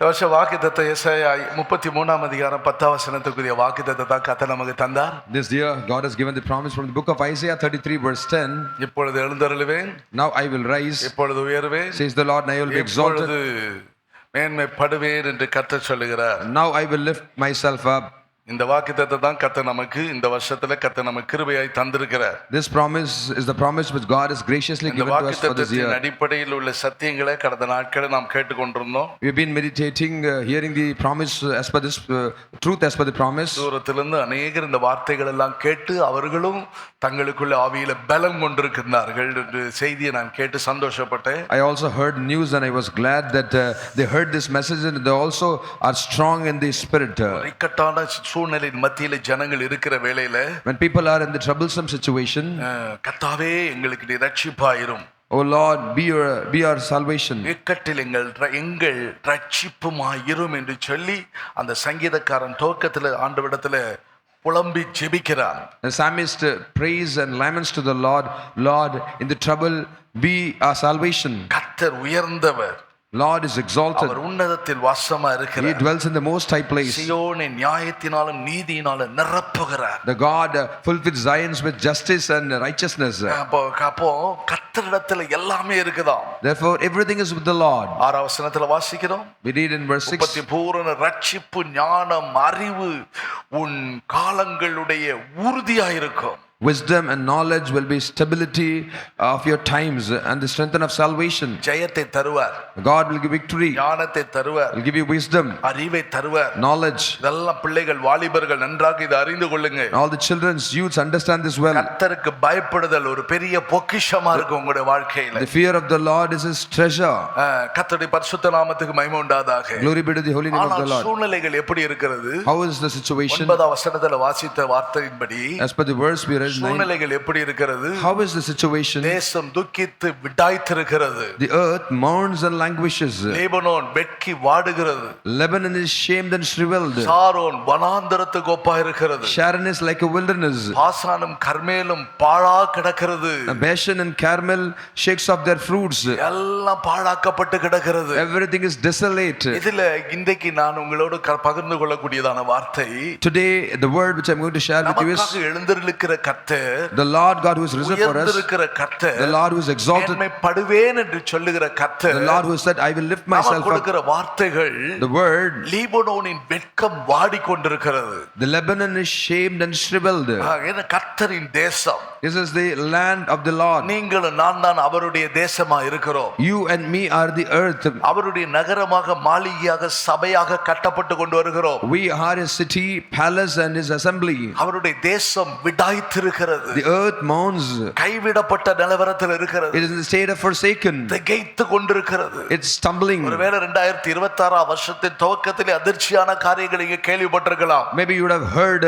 வருஷ வாக்குத்தத்த ஏசாயா 33ஆம் அதிகாரம் 10ஆம் வசனத்துக்குரிய வாக்குத்தத்தத்தை தான் கர்த்தர் நமக்கு தந்தார். This year God has given the promise from the book of Isaiah 33 verse 10. இப்பொழுது எழுந்தருளுவேன், Now I will rise, இப்பொழுது உயர்வேன், says the Lord, and I will be exalted. இப்பொழுது மேன்மைப்படுவேன் என்று கர்த்தர் சொல்லுகிறார். Now I will lift myself up. இந்த வாக்குத்தத்தத்தை தான் கர்த்தர் நமக்கு இந்த வருஷத்துல கர்த்தர் நமக்கு கிருபையாய் தந்திருக்கிறார். This promise is the promise which God has graciously given to us for this year. இந்த அடிப்படையில் உள்ள சத்தியங்களை கடந்த நாட்களில் நாம் கேட்டுக்கொண்டிருந்தோம். We've been meditating, hearing the promise as per this truth as per the promise. தூரத்திலிருந்து அநேகர் இந்த வார்த்தைகள் எல்லாம் கேட்டு அவர்களும் தங்களுக்குள்ள ஆவியில பலம் கொண்டிருக்கிறார்கள் என்ற செய்தியை நான் கேட்டு சந்தோஷப்பட்டேன். I also heard news and I was glad that they heard this message and they also are strong in the spirit. இக்கட்டான சூழ்நிலையின் மத்தியில ஜனங்கள் இருக்கிற வேளையில, when people are in the troublesome situation, கர்த்தாவே எங்களுக்கு நீ ரட்சிப்பாயிரும், oh Lord, be our salvation. இக்கட்டில் எங்கள் ரட்சிப்புமாயிரும் என்று சொல்லி அந்த சங்கீதக்காரன் துவக்கத்துல ஆண்டவரிடத்துல புலம்பி ஜெபிக்கிறான். The psalmist prays and laments to the Lord, Lord, in the trouble be our salvation. கர்த்தர் உயர்ந்தவர், Lord is exalted. அவர் உன்னதத்தில் வாசமா இருக்கிறார். He dwells in the most high place. சீயோனை நியாயத்தினாலும் நீதியினாலும் நிரப்புகிறார். The God fulfills Zion with justice and righteousness. அப்போ கர்த்தரிடத்துல எல்லாமே இருக்குதாம். Therefore everything is with the Lord. 6ஆம் வசனத்துல வாசிக்கிறோம். We read in verse 6. பூரண ரட்சிப்பு ஞானம் அறிவு உன் காலங்களுடைய உறுதியாயிருக்கும். Wisdom and knowledge will be stability of your times and the strength of salvation. ஜெயத்தை தருவார். God will give victory. ஞானத்தை தருவார். Will give you wisdom. அறிவை தருவார். Knowledge. இதெல்லாம் பிள்ளைகள் வாலிபர்கள் நன்றாக இதை அறிந்து கொள்ளுங்க. All the children's youths understand this well. கர்த்தருக்கு பயப்படுதல் ஒரு பெரிய பொக்கிஷமா இருக்கு உங்களுடைய வாழ்க்கையில. The fear of the Lord is his treasure. கர்த்தருடைய பரிசுத்த நாமத்துக்கு மகிமை உண்டாதாக. Glory be to the holy name of the Lord. சூழ்நிலைகள் எப்படி இருக்கிறது? How is the situation? 9ஆம் வசனத்துல வாசித்த வார்த்தையின்படி, as per the verse we read, சூழ்நிலைகள் எப்படி இருக்கிறது? how is the situation? தேசம் துக்கித்து விடாய்த்திருக்கிறது. The earth mourns and languishes. Lebanon வெட்கி வாடுகிறது. Lebanon is shamed and shriveled. Sharon வனாந்தரத்துக்கு ஒப்பாயிருக்கிறது. Sharon is like a wilderness. பாசானும் கர்மேலும் பாழா கிடக்கிறது. Bashan and Carmel shakes off their fruits. எல்லாம் பாழாக்கப்பட்டு கிடக்கிறது. Everything is desolate. இதுல இன்றைக்கு நான் உங்களோடு பகிர்ந்து கொள்ளக்கூடியதான வார்த்தை, today the word which I'm going to share with you is, நமக்காக எழுந்திருக்கிற கர்த்தர், the Lord God who is risen for us, உயர்ந்திருக்கிற கர்த்தர், the Lord who is exalted, மேன்மைப்படுவேன் என்று சொல்லுகிற கர்த்தர், the Lord who said I will lift myself up. கொடுக்கிற வார்த்தைகள், the word, லீபனோனின் வெட்கம் வாடிக்கொண்டிருக்கிறது. the Lebanon is shamed and shriveled. ஏன்னா கர்த்தரின் தேசம், this is the land of the Lord. நீங்களும் நான் தான் அவருடைய தேசமா இருக்கிறோம். you and me are the earth. அவருடைய நகரமாக மாளிகையாக சபையாக கட்டப்பட்டு கொண்டு வருகிறோம். we are his city, palace and his assembly. அவருடைய தேசம் விடாய்த்திருக்கிறது. the earth mourns. கைவிடப்பட்ட நிலவரத்தில் இருக்கிறது. it is in the state of forsaken. திகைத்து கொண்டிருக்கிறது. it's stumbling. ஒருவேளை 2026ஆம் வருஷத்தின் துவக்கத்திலே அதிர்ச்சியான காரியங்களை நீங்க கேள்விப்பட்டிருக்கலாம். maybe you would have heard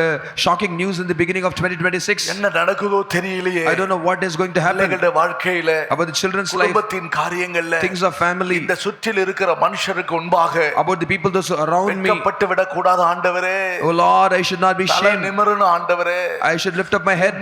shocking news in the beginning of 2026. என்ன நடக்குதோ தெரியலையே. I don't know what is going to happen. பிள்ளைகளுடைய வாழ்க்கையில, about the children's life, குடும்பத்தின் காரியங்கள்ல, things of family, இந்த சுற்றில் இருக்கிற மனுஷருக்கு முன்பாக, about the people those around me. வெட்கப்பட்டு விட கூடாது ஆண்டவரே. oh Lord, I should not be shamed. நிமிரணும் ஆண்டவரே. I should lift up my head.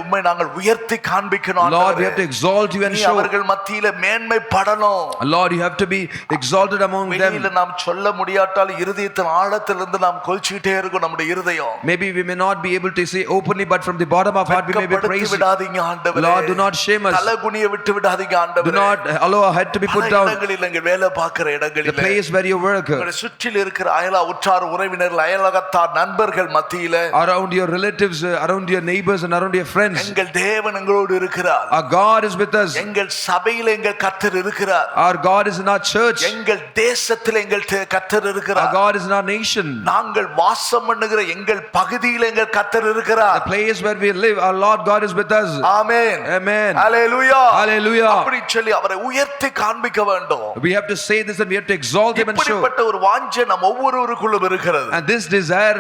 உம்மை நாங்கள் உயர்த்தி காண்பிக்கணும் ஆண்டவரே. Lord, we have to exalt you and show. அவர்கள் மத்தியில மேன்மைப்படணும். Lord, you have to be exalted among them. வெளியில நாம் சொல்ல முடியாட்டால் இருதயத்தின் ஆழத்திலிருந்து நாம் கொல்சிட்டே இருக்கும் நம்முடைய இருதயம். maybe we may not be able to say openly, but from the bottom of heart we may be praising. விடாதீங்க ஆண்டவரே. Lord, do not shame us. தலகுனிய விட்டு விடாதீங்க ஆண்டவரே. do not allow our head to be put down. இடங்களில் எங்க வேலை பார்க்கிற இடங்களில், the place where you work, உங்களுடைய சுற்றில் இருக்கிற அயலா உற்றார் உறவினர்கள், அயலகத்தார், நண்பர்கள் மத்தியில, around your relatives, around your neighbors and around your friends, எங்கள் தேவன் எங்களோடு இருக்கிறார். our God is with us. எங்கள் சபையில எங்கள் கர்த்தர் இருக்கிறார். our God is in our church. எங்கள் தேசத்தில் எங்கள் கர்த்தர் இருக்கிறார். our God is in our nation. நாங்கள் வாசம் பண்ணுகிற எங்கள் பகுதியில் எங்கள் கர்த்தர் இருக்கிறார். the place where we live, our Lord God is with us. Amen. amen. Hallelujah. hallelujah. அப்படி சொல்லி அவரை உயர்த்தி காண்பிக்க வேண்டும். we have to say this and we have to exalt him and show. இப்படிப்பட்ட ஒரு வாஞ்சை நம் ஒவ்வொருவருக்குள்ளும் இருக்கிறது. and this desire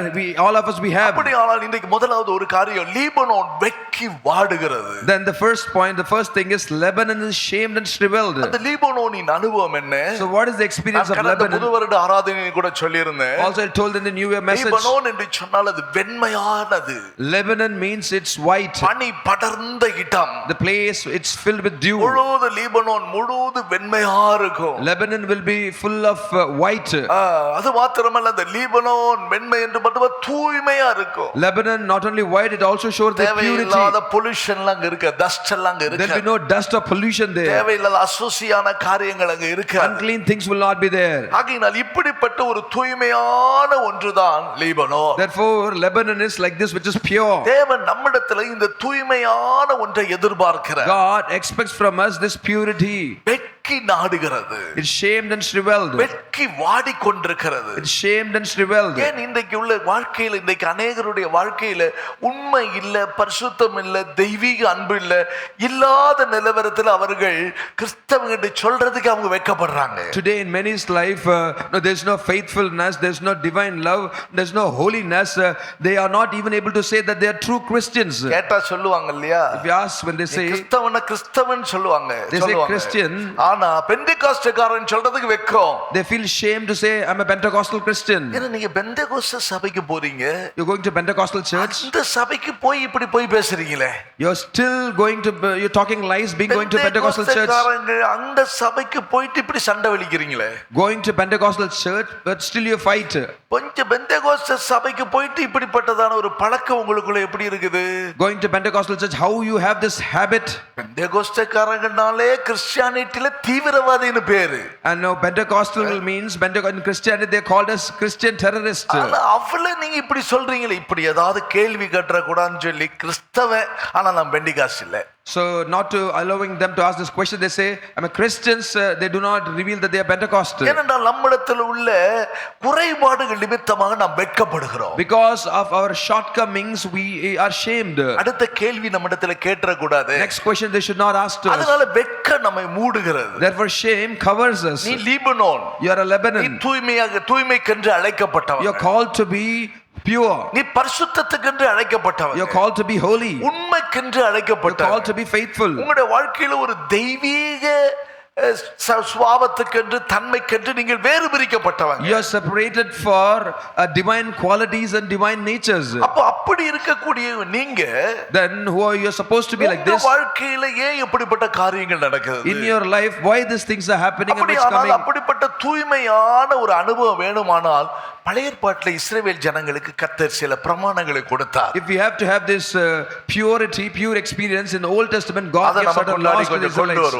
all of us we have. அப்படியானால் இன்றைக்கு முதலாவது ஒரு காரியம், லீபனோன் லீபனோன் வெட்கி வாடுகிறது. Then the first point, the first thing is Lebanon is shamed and shriveled. அந்த லீபனோனின் அனுபவம் என்ன? So what is the experience of கடந்த Lebanon? புது வருட ஆராதனையில் கூட சொல்லியிருந்தேன். Also I told in the New Year message, Lebanon என்று சொன்னால் அது வெண்மையானது. Lebanon means it's white. பனி படர்ந்த இடம். The place, it's filled with dew. முழுது லீபனோன் முழுது வெண்மையா இருக்கும். Lebanon will be full of white. அது மாத்திரமல்ல, அந்த லீபனோன் வெண்மை என்று மட்டும் தூய்மையா இருக்கும். Lebanon not only white, it also shows the purity. தேவையில்லாத பொல்யூஷன் அங்க இருக்கு, டஸ்ட் எல்லாம் அங்க இருக்கு. There will be no dust or pollution there. தேவையில்லாத அசுசியான காரியங்கள் அங்க இருக்கு. Unclean things will not be there. ஆகையினால் இப்படிப்பட்ட ஒரு தூய்மையான ஒன்றுதான் Lebanon. Therefore Lebanon is like this, which is pure. தேவன் நம்மிடத்தில் இந்த தூய்மையான ஒன்றை எதிர்பார்க்கிறார். God expects from us this purity. வெட்கி நாடுகிறது. It's shamed and shriveled. வெட்கி வாடிக்கொண்டிருக்கிறது. It's shamed and shriveled. ஏன் இன்றைக்கு உள்ள வாழ்க்கையில், இன்றைக்கு அநேகருடைய வாழ்க்கையில உண்மை இல்ல, பரிசுத்தம் இல்ல, தெய்வீக அன்பு இல்ல, இல்லாத நிலவரத்தில் அவர்கள் கிறிஸ்தவங்க என்று சொல்றதுக்கு அவங்க வெட்கப்படுறாங்க. Today in many's life, no, there's no faithfulness, there's no divine love, there's no holiness. They are not even able to say that they are true Christians. கேட்டா சொல்லுவாங்க இல்லையா? If you ask, when they say கிறிஸ்தவன் சொல்லுவாங்க, they say Christian, ஆனா பெந்தெகோஸ்தேக்காரன் சொல்றதுக்கு வெட்கம். they feel shame to say I'm a Pentecostal Christian. ஏன்னா நீங்க பெந்தெகோஸ்தே சபைக்கு போறீங்க, You're going to Pentecostal church, இந்த சபைக்கு போய் இப்படி போய் பேசுறீங்களே. you're still going to, you're talking lies being going to Pentecostal church, அந்த சபைக்கு போயிட்டு இப்படி சண்டை வலிக்கிறீங்களே. going to Pentecostal church but still you fight. கொஞ்சம் பெந்தெகோஸ்தே சபைக்கு போயிட்டு இப்படிப்பட்டதான ஒரு பழக்கம் உங்களுக்குள்ள எப்படி இருக்குது? Going to Pentecostal church, how you have this habit. பெந்தெகோஸ்தேக்காரங்கனாலே கிறிஸ்டியானிட்டில தீவிரவாதின்னு பேரு. And now Pentecostal means, in Christianity they called us Christian terrorists. ஆனா அவ்வளவு நீங்க இப்படி சொல்றீங்களே, இப்படி ஏதாவது கேள்வி கேட்ற கூடாதுன்னு சொல்லி கிறிஸ்தவன், ஆனா நான் பெண்டிகாஸ்ட் இல்ல. So not to allowing them to ask this question, they say I'm a Christians, they do not reveal that they are Pentecostal. ஏனென்றால் நம்மிடத்தில் உள்ள குறைபாடுகள் நிமித்தமாக நாம் வெட்கப்படுகிறோம். Because of our shortcomings we are shamed. அடுத்த கேள்வி நம்மிடத்தில் கேட்ற கூடாது. Next question they should not ask to us. அதனால வெட்கம் நம்மை மூடுகிறது. Therefore shame covers us. நீ லீபனோன், You are a நீ Lebanon, தூய்மைக்கென்று அழைக்கப்பட்டவன். you are called to be pure, நீ பரிசுத்தத்துக்கென்று அழைக்கப்பட்டவன். you are called to be holy, உண்மைக்கென்று you are அழைக்கப்பட்டவன். called to be faithful. உங்களுடைய வாழ்க்கையில ஒரு தெய்வீக சுபாவத்துக்கென்று, தன்மைக்கென்று நீங்கள் வேறு பிரிக்கப்பட்டவங்க. You are separated for divine qualities and divine natures. அப்ப அப்படி இருக்கக்கூடிய நீங்க, Then who are you supposed to be like this? வாழ்க்கையில ஏன் இப்படிப்பட்ட காரியங்கள் நடக்குது? In your life, why these things are happening and what's coming? அப்படிப்பட்ட தூய்மையான ஒரு அனுபவம் வேணுமானால் பழைய ஏற்பாட்டில் இஸ்ரவேல் ஜனங்களுக்கு கர்த்தர் சில பிரமாணங்களை கொடுத்தார். If we have to have this purity, pure experience in the Old Testament, God gave certain laws to the Israelites.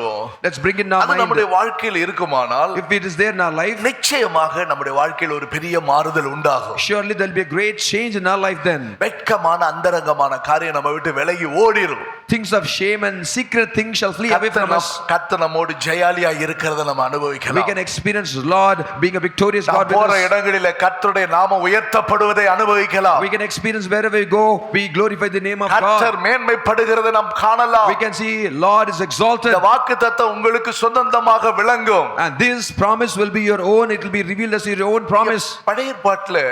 Let's bring it in our mind. நம்முடைய வாழ்க்கையில் இருக்குமானால், if it is there in our life, நிச்சயமாக நம்முடைய வாழ்க்கையில் ஒரு பெரிய மாறுதல் உண்டாகும். surely there will be a great change in our life then. வெட்கமான அந்தரங்கமான காரியம் நம்ம விட்டு விலகி ஓடிரும். Things of shame and secret things shall flee away from us. கர்த்தர் நம்மோடு ஜெயாலியா இருக்கிறதை நம்ம அனுபவிக்கலாம். We can experience Lord being a victorious God with போற us. இடங்களிலே கர்த்தருடைய நாமம் உயர்த்தப்படுவதை அனுபவிக்கலாம். We can experience wherever we go, we glorify the name of God. கர்த்தர் மேன்மைப்படுகிறதை நாம் காணலாம். We can see Lord is exalted. இந்த வாக்குத்தத்தம் உங்களுக்கு சொந்தமாக விளங்கும். And this promise will be your own, it will be revealed as your own promise. பழைய ஏற்பாட்டிலே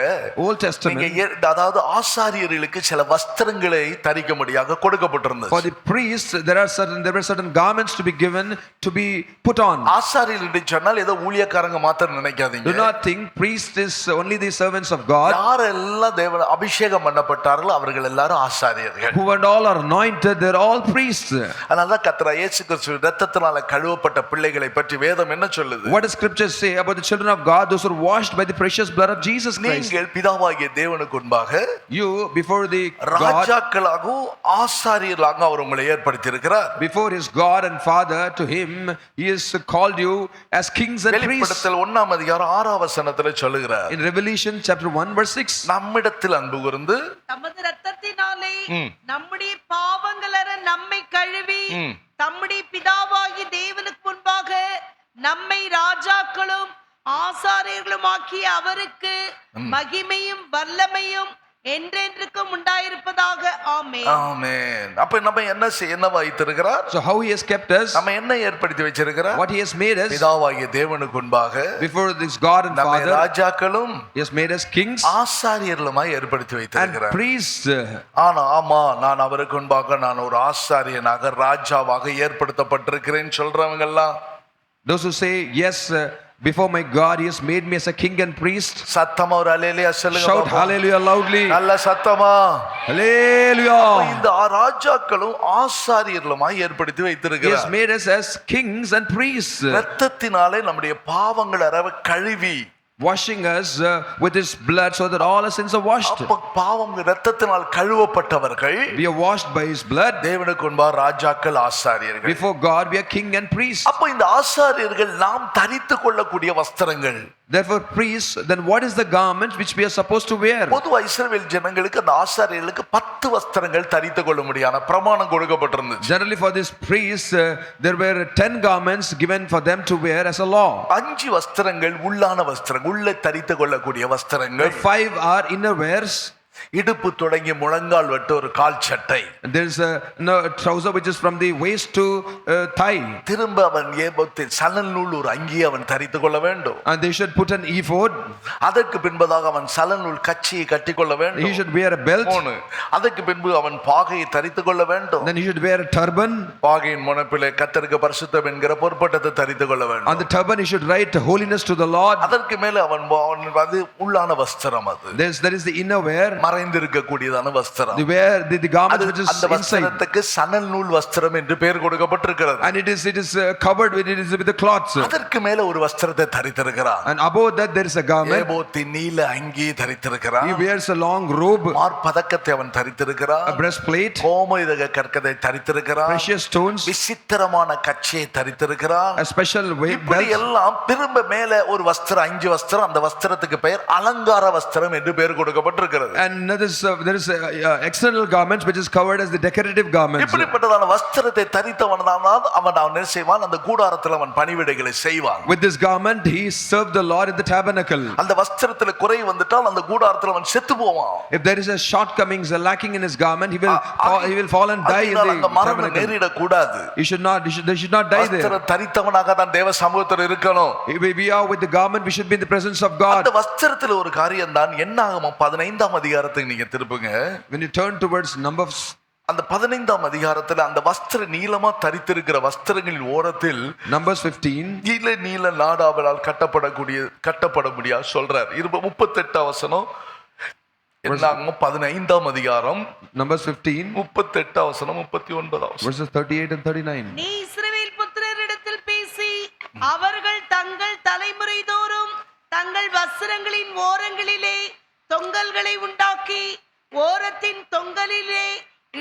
Old Testament, அதாவது ஆசாரியர்களுக்கு சில வஸ்திரங்களை தரிக்கும்படியாக கொடுக்கப்பட்டிருந்தது. for the priests there were certain garments to be given, to be put on. ஆசாரியர்கள் என்று சொன்னால் ஏதோ ஊழியக்காரங்க மாத்திரம் நினைக்காதீங்க. Do not think priest is only the servants of God. யாரெல்லாம் தேவன் அபிஷேகம் பண்ணப்பட்டார்களோ அவர்கள் எல்லாரும் ஆசாரியர்கள். Who and all are anointed, they're all priests. அதனால தான் கர்த்தர் இயேசு கிறிஸ்து இரத்தத்தினால கழுவப்பட்ட பிள்ளைகளை பற்றி வேதம் என்ன சொல்லுது? What does scripture say about the children of God, those who are washed by the precious blood of Jesus Christ? நீங்கள் பிதாவாகிய தேவனுக்கு முன்பாக You before the God, ராஜாக்களாகவும் ஆசாரியர்களாகவும் அவர் உங்களை ஏற்படுத்தி இருக்கிறார். before his God and Father, to him he has called you as kings and priests. வெளிப்படுத்தல் 1 அதிகாரம் 6 வசனத்திலே சொல்லுகிறார். In Revelation chapter 1 verse 6, நம்மிடத்தில் அன்பு கூர்ந்து தமது இரத்தத்தினாலே நம்முடைய பாவங்களற நம்மை கழுவி தம்முடைய பிதாவாகிய தேவனுக்கு முன்பாக நம்மை ராஜாக்களும் ஆசாரியர்களும் ஆக்கிய அவருக்கு மகிமையும் வல்லமையும் என்றென்றுக்கும் உண்டாயிருப்பதாக. ஆமென். ஆமென். அப்ப நம்ம என்ன வைத்திருக்கிறார்? So how he has kept us, நம்ம என்ன ஏற்படுத்தி வச்சிருக்கிறார்? what he has made us பிதாவாகிய தேவனுக்கு முன்பாக before this God and நம்மை Father, ராஜாக்களும் he has made us kings ஆசாரியர்களுமாய் ஏற்படுத்தி and வைத்திருக்கிறார். priests. ஆமா நான் அவருக்கு முன்பாக நான் ஒரு ஆசாரியனாக ராஜாவாக ஏற்படுத்தப்பட்டிருக்கிறேன் சொல்றவங்க எல்லாம் Those who say yes, before my God he has made me as a king and priest, சத்தமா ஒரு அல்லேலூயா சொல்லுங்க shout பாப்போம். hallelujah loudly, நல்ல சத்தமா. hallelujah. இந்த ராஜாக்களும் ஆசாரியர்களுமாய் ஏற்படுத்தி He has வைத்திருக்கிறார். made us as kings and priests, இரத்தத்தினாலே நம்முடைய பாவங்கள் அறவ கழுவி washing us with his blood so that all our sins are washed. அப்ப பாவம் இரத்தத்தினால் கழுவப்பட்டவர்கள் We are washed by his blood. தேவனுக்கு முன்பாக ராஜாக்கள் ஆசாரியர்கள். Before God we are king and priest. அப்ப இந்த ஆசாரியர்கள் நாம் தரித்து கொள்ளக்கூடிய வஸ்திரங்கள். Therefore priests, then what is the garment which we are supposed to wear? பொதுவா இஸ்ரவேல் ஜனங்களுக்கு அந்த ஆசாரியர்களுக்கு 10 வஸ்திரங்கள் தரித்து கொள்ள முடியான பிரமாணம் கொடுக்கப்பட்டிருந்துச்சு. Generally for these priests there were 10 garments given for them to wear as a law. 5 வஸ்திரங்கள் உள்ளான வஸ்திரங்கள், உள்ள தரித்து கொள்ளக்கூடிய வஸ்திரங்கள். 5 are inner wears. இடுப்பு தொடங்கி முழங்கால் வெட்டு ஒரு கால் சட்டை. And there is a trouser which is from the waist to thigh. திரும்ப அவன் ஏபோத்தில் சணல் நூல் ஒரு அங்கி அவன் தரித்து கொள்ள வேண்டும். And they should put an ephod. அதற்கு பின்பதாக அவன் சணல் நூல் கச்சியை கட்டிக்கொள்ள வேண்டும். He should wear a belt. அதற்கு பின்பு அவன் பாகையை தரித்து கொள்ள வேண்டும். Then he should wear a turban. பாகையின் முனைப்பிலே கர்த்தருக்கு பரிசுத்தம் என்கிற பொற்பட்டத்தை தரித்து கொள்ள வேண்டும். On the turban he should write holiness to the Lord. அதற்கு மேலே அவன் அது உள்ளான வஸ்திரம். அது There is the inner wear. மறைந்திருக்க கூடியதான வஸ்திரம். The garment which is அந்த inside. வஸ்திரத்துக்கு சணல் நூல் வஸ்திரம் என்று பெயர் கொடுக்கப்பட்டிருக்கிறது. And it is covered with the cloths. அதற்கு மேல ஒரு வஸ்திரத்தை தரித்திருக்கிறான். And above that there is a garment. ஏபோத்தின் நீல அங்கி தரித்திருக்கிறான். He wears a long robe. மார்பதக்கத்தை அவன் தரித்திருக்கிறான். A breastplate. கோமேதக கற்கதை தரித்திருக்கிறான். Precious stones. விசித்திரமான கச்சையை தரித்திருக்கிறான். A special weight இப்படி belt. எல்லாம் திரும்ப மேல ஒரு வஸ்திரம் 5 வஸ்திரம். அந்த வஸ்திரத்துக்கு பெயர் அலங்கார வஸ்திரம் என்று பெயர் கொடுக்கப்பட்டிருக்கிறது. And there is external garments which is covered as the decorative garments. இப்படிப்பட்டதான வஸ்திரத்தை தரித்தவன் அவன் என்ன செய்வான்? அந்த கூடாரத்தில் அவன் பணிவிடைகளை செய்வான். With this garment he served the Lord in the tabernacle. அந்த வஸ்திரத்துல குறை வந்துட்டால் அந்த கூடாரத்தில் அவன் செத்து போவான். If there is a shortcomings, a lacking in his garment, he will fall and die in the tabernacle. நேரிட கூடாது. They should not die there. வஸ்திரம் தரித்தவனாக தான் தேவ சமூகத்தில் இருக்கணும். We are with the garment, we should be in the presence of God. அந்த வஸ்திரத்துல ஒரு காரியம் தான் என்னாகமம் 15ஆம் அதிகாரத்துக்கு நீங்க திருப்புங்க. When you turn towards Numbers, அந்த 15ஆம் அதிகாரத்துல அந்த வஸ்திர நீலமா தரித்திருக்கிற வஸ்திரங்களின் ஓரத்தில் Numbers 15 நீல நாடாவலால் கட்டப்பட முடியாது சொல்றார். 38 வசனம். என்னாகமம் 15ஆம் அதிகாரம் Numbers 15 38 வசனம் 39 verses 38 and 39. நீ இஸ்ரவேல் புத்திரரிடத்தில் பேசி அவர்கள் தங்கள் தலைமுறை தோறும் தங்கள் வஸ்திரங்களின் ஓரங்களிலே தொங்கல்களை உண்டாக்கி ஓரத்தின் தொங்கலிலே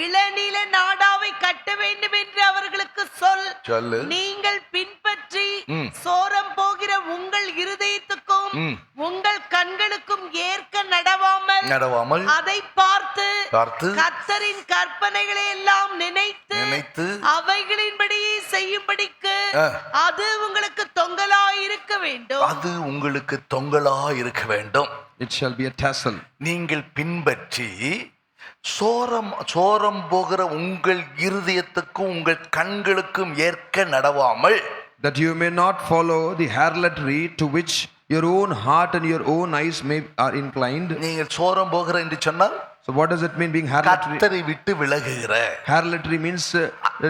இளநீல நாடாவை கட்ட வேண்டும் என்று அவர்களுக்கு சொல். நீங்கள் பின்பற்றி சோரம் போகிற உங்கள் இருதயத்துக்கும் உங்கள் கண்களுக்கும் ஏற்க நடவாமல் அதை பார்த்து கர்த்தரின் கற்பனைகளை எல்லாம் நினைத்து அவைகளின்படியே செய்யும்படிக்கு அது உங்களுக்கு தொங்கலாய் இருக்க வேண்டும். It shall be a tassel. நீங்கள் பின்பற்றி சோரம் போகிற உங்கள் இருதயத்துக்கும் உங்கள் கண்களுக்கும் ஏற்க நடவாமல், that you may not follow the harlotry to which your own heart and your own eyes are inclined. நீங்கள் சோரம் போகிற என்று சொன்னால், so what does it mean being harlotry? கர்த்தரை விட்டு விலகுகிற. Harlotry means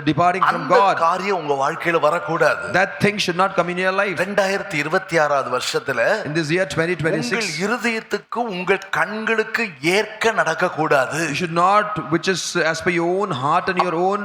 departing from God. அந்த காரியம் உங்க வாழ்க்கையில வரக்கூடாது. That thing should not come in your life. 2026 வருஷத்துல in this year 2026, உங்கள் இருதயத்துக்கு உங்கள் கண்களுக்கு ஏற்க நடக்க கூடாது. you should not, which is as per your own heart and your own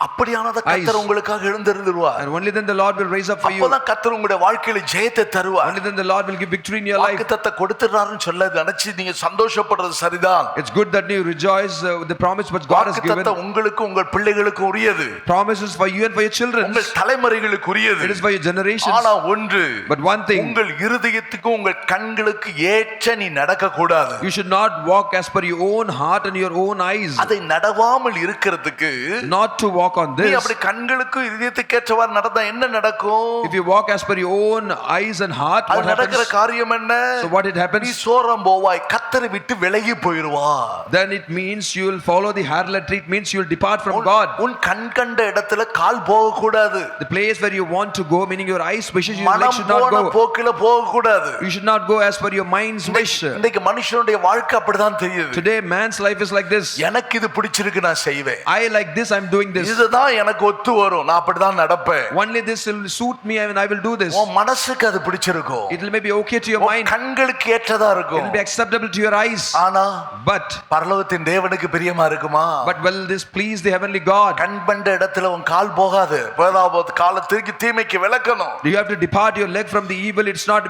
அப்படியானத கர்த்தர் உங்களுக்காக எழுந்திருவார். And only then the Lord will raise up for you. அப்பதான் கர்த்தர் உங்களுடைய வாழ்க்கையில ஜெயத்தை தருவார். Only then the Lord will give victory in your life. வாக்குத்தத்தத்தை கொடுத்துறாருன்னு சொல்ல நினைச்சு நீங்க சந்தோஷப்படுறது சரிதான். It's good that you rejoice with the promise which God has given. வாக்குத்தத்தம் உங்களுக்கு உங்கள் பிள்ளைகளுக்கு உரியது. Promises for you and for your children. உங்கள் தலைமுறைகளுக்கு உரியது. It is for your generations. ஆனா ஒன்று, but one thing, உங்கள் இருதயத்துக்கு உங்கள் கண்களுக்கு ஏற்ற நீ நடக்க கூடாது. You should not walk as per your own heart and your own eyes. அதை நடவாமல் இருக்கிறதுக்கு, not to walk walk on நீ this, அப்படி கண்களுக்கு இதயத்துக்கேற்றவாறு நடந்தா என்ன நடக்கும்? if you walk as per your own eyes and heart, அது what நடக்கிற happens? காரியம் என்ன? So what it நீ happens? சோரம் போவாய், கர்த்தரை விட்டு விலகி போயிடுவாய். Then it means you will follow the harlotry. It means you will depart from God. உன் கண் கண்ட இடத்துல கால் போக கூடாது. The place where you want to go, meaning your eyes wishes, your leg மனம் should not போன go. போக்கில போக கூடாது. You should not go as per your mind's wish. இன்னைக்கு மனுஷனுடைய வாழ்க்கை அப்படிதான் தெரியுது. Today man's life is like this. எனக்கு இது பிடிச்சிருக்கு, நான் செய்வேன். I like this, I'm doing this. இதுதான் எனக்கு ஒத்து வரும், நான் அப்படிதான் நடப்பேன். Only this will suit me and I will do this. உன் மனசுக்கு அது பிடிச்சிருக்கும். It will maybe okay to your உன் mind. கண்களுக்கு ஏற்றதா It இருக்கும். will be acceptable to your eyes. ஆனா But பரலோகத்தின் தேவனுக்கு பிரியமா இருக்குமா? will this please the heavenly God? கண் பண்ட இடத்துல உன் கால் போகாது. போகாத காலத்துக்கு தீமைக்கு விலக்கணும். Do you have to depart your leg from the evil? It's not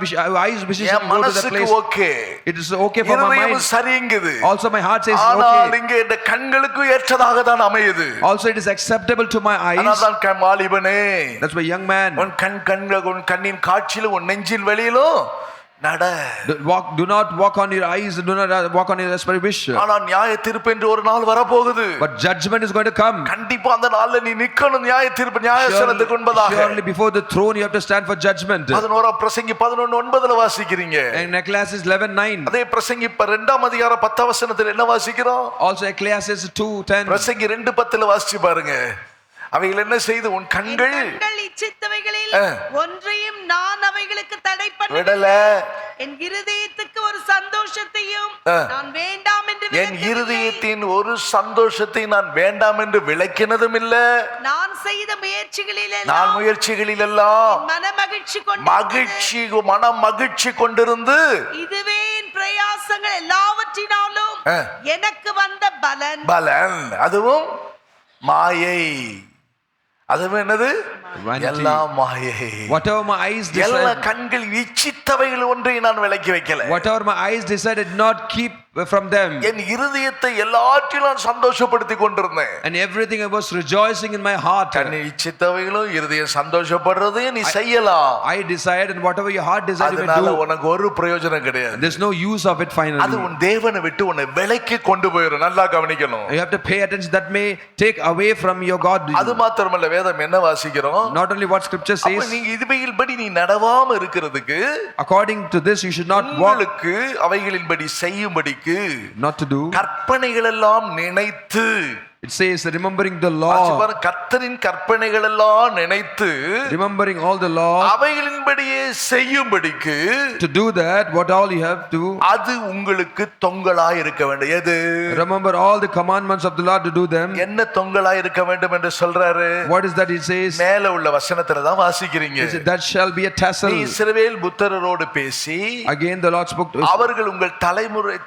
eyes wishes you N go to that மனசுக்கு place. Okay. It is okay for my இதயம் mind. சரிங்குது. Also my heart says ஆனால் okay. இங்க இந்த கண்களுக்கு ஏற்றதாக தான் அமையுது. Also it is acceptable to my eyes. அதான் வாலிபனே, That's my young man. உன் உன் கண்ணின் காட்சியிலும் உன் நெஞ்சின் வெளியிலும் நட. Do not walk on your eyes. Do not walk on your spirit wish. ஆனா நியாய தீர்ப்பு என்று ஒரு நாள் வரப்போகுது. But judgment is going to come. கண்டிப்பா அந்த நாள்ல நீ நிக்கணும் நியாய தீர்ப்பு நியாயஸ்தானத்துக்கு முன்பதாக. Surely before the throne you have to stand for judgment. 11 பிரசங்கி 11:9 வாசிக்கிறீங்க. And Ecclesiastes 11:9. அதே பிரசங்கி 2ஆம் அதிகாரம் 10ஆம் வசனத்தில் என்ன வாசிக்கிறோம்? Also Ecclesiastes 2:10. பிரசங்கி 2:10 வாசிச்சு பாருங்க. அவைகள் என்ன செய்து உன் கண்கள் இச்சித்தவைகளில் ஒன்றையும் நான் அவைகளுக்கு தடை விடல. என் இருதயத்துக்கு ஒரு சந்தோஷத்தையும் நான் வேண்டாம் என்று என் இருதயத்தின் ஒரு சந்தோஷத்தை நான் வேண்டாம் என்று விலக்கினதும் இல்ல. நான் செய்த முயற்சிகளிலெல்லாம் மன மகிழ்ச்சி கொண்டிருந்து இதுவே என் பிரயாசங்கள் எல்லாவற்றினாலும் எனக்கு வந்த பலன். அதுவும் மாயை. அதுவும் என்னது? எல்லாம் மாயை. Whatever my eyes எல்லா decided, கண்கள் இச்சித்தவைகள் ஒன்றை நான் விலக்கி வைக்கல. whatever my eyes decided not keep from them. என் இருதயத்தை எல்லாவற்றிலும் நான் சந்தோஷப்படுத்தி கொண்டிருந்தேன். And everything I was rejoicing in my heart. கண்ணு இச்சித்தவைகளும் இருதயம் சந்தோஷப்படுறதையும் நீ செய்யலாம். I desired, and whatever your heart desired you அதனால will do. உனக்கு ஒரு பிரயோஜனம் கிடையாது. There's no use of it அது finally. உன் தேவனை விட்டு உன்னை விலக்கி கொண்டு போயிடும். நல்லா கவனிக்கணும். You have to pay attention. That may take away from your God. அது மாத்திரமல்ல, வேதம் என்ன வாசிக்கிறோம்? Not only what scripture அப்ப says, நீங்க இதுபடி நீ நடவாம இருக்கிறதுக்கு, according to this you should not walk, உங்களுக்கு அவைகளின்படி செய்யும்படிக்கு not to do. கற்பனைகள் எல்லாம் நினைத்து, It says remembering the law, கர்த்தரின் கற்பனைகள் எல்லாம் நினைத்து, remembering all the law, அவைகளின்படியே செய்யும்படிக்கு, to do that what all you have to, அது உங்களுக்கு தொங்கலாய் இருக்க வேண்டும். எது? remember all the commandments of the Lord to do them. என்ன தொங்கலாய் இருக்க வேண்டும் என்று சொல்றாரு? What is that it says? மேல உள்ள வசனத்துல தான் வாசிக்கிறீங்க. That shall be a tassel. நீ இஸ்ரவேல் புத்திரரோடு பேசி, Again the Lord spoke to அவர்கள் உங்கள்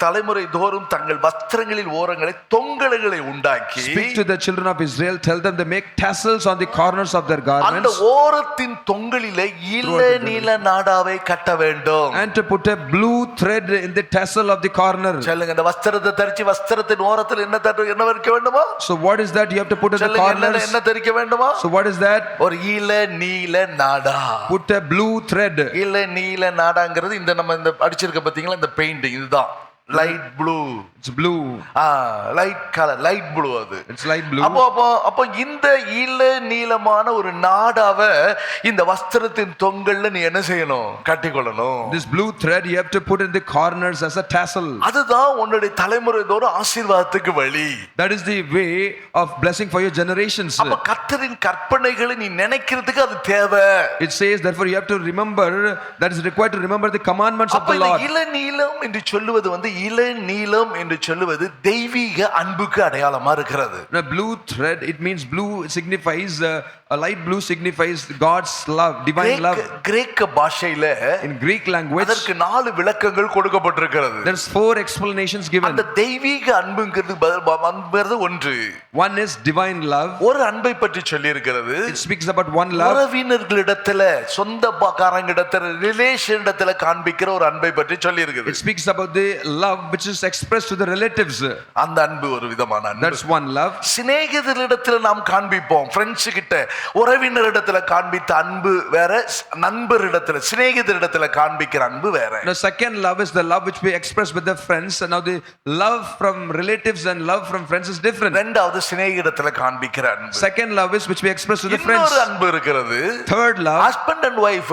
தலைமுறை தோறும் தங்கள் வஸ்திரங்களில் ஓரங்களை தொங்கல்களை உண்டாக்கி, speak to the children of Israel, tell them they make tassels on the corners of their அந்த garments, ஓரத்தின் தொங்கலிலே நீல நாடாவை கட்ட வேண்டும். and to put a blue thread in the tassel of the corner. சொல்லுங்க, இந்த வஸ்திரத்தை தரிச்சு வஸ்திரத்தின் ஓரத்தில் என்ன வைக்க வேண்டுமா? So what is that you have to put in the corners? என்ன தரிக்க வேண்டுமா? So what is that? ஒரு நீல நாடா. Put a blue thread. நீல நாடாங்கிறது இந்த நம்ம இந்த அடிச்சிருக்க பாத்தீங்களா, இந்த பெயிண்டிங் இதுதான். Light blue. It's blue. Light colour, light blue. அது It's light blue. அப்போ இந்த நீலமான ஒரு நாடாவை இந்த வஸ்திரத்தின் தொங்கல்ல நீ என்ன செய்யணும்? கட்டிக்கொள்ளணும். This blue thread you have to put in the corners as a tassel. அதுதான் உன்னுடைய தலைமுறை தோறும் ஆசீர்வாதத்துக்கு வழி. That is the way of blessing for your generations. அப்ப கர்த்தரின் கற்பனைகளை நீ நினைக்கிறதுக்கு அது தேவை. It says therefore you have to remember, that is required to remember the commandments of the Lord. அப்ப இளநீலம் என்று சொல்லுவது இளநீலம் என்று சொல்லுவது தெய்வீக அன்புக்கு அடையாளமா இருக்கிறது. Now blue thread, it means blue signifies a light blue signifies God's love, divine love. கிரேக்க பாஷையில, in Greek language, அதற்கு 4 விளக்கங்கள் கொடுக்கப்பட்டிருக்கிறது. There's 4 explanations given. அந்த தெய்வீக அன்புங்கிறது ஒன்று. One is divine love. ஒரு அன்பை பற்றி சொல்லி இருக்கிறது. It speaks about one love. உறவினர்களிடத்துல, சொந்தக்காரங்களிடத்துல, ரிலேஷனிடத்துல காண்பிக்கிற ஒரு அன்பை பற்றி சொல்லி இருக்குது. It speaks about the love love which is expressed to the relatives. அந்த அன்பு ஒரு விதமான அன்பு. That's one love. சிநேகிதரிடத்துல நாம் காண்பிப்போம், ஃப்ரெண்ட்ஸ் கிட்ட உறவினரிடத்துல காண்பித்த அன்பு வேற, நண்பரிடத்துல சிநேகிதரிடத்துல காண்பிக்கிற அன்பு வேற. Now second love is the love which we express with the friends, and now the love from relatives and love from friends is different. ரெண்டாவது சிநேகிதரிடத்துல காண்பிக்கிற அன்பு. Second love is which we express to the friends. இன்னொரு அன்பு இருக்கிறது. Third love, husband and wife,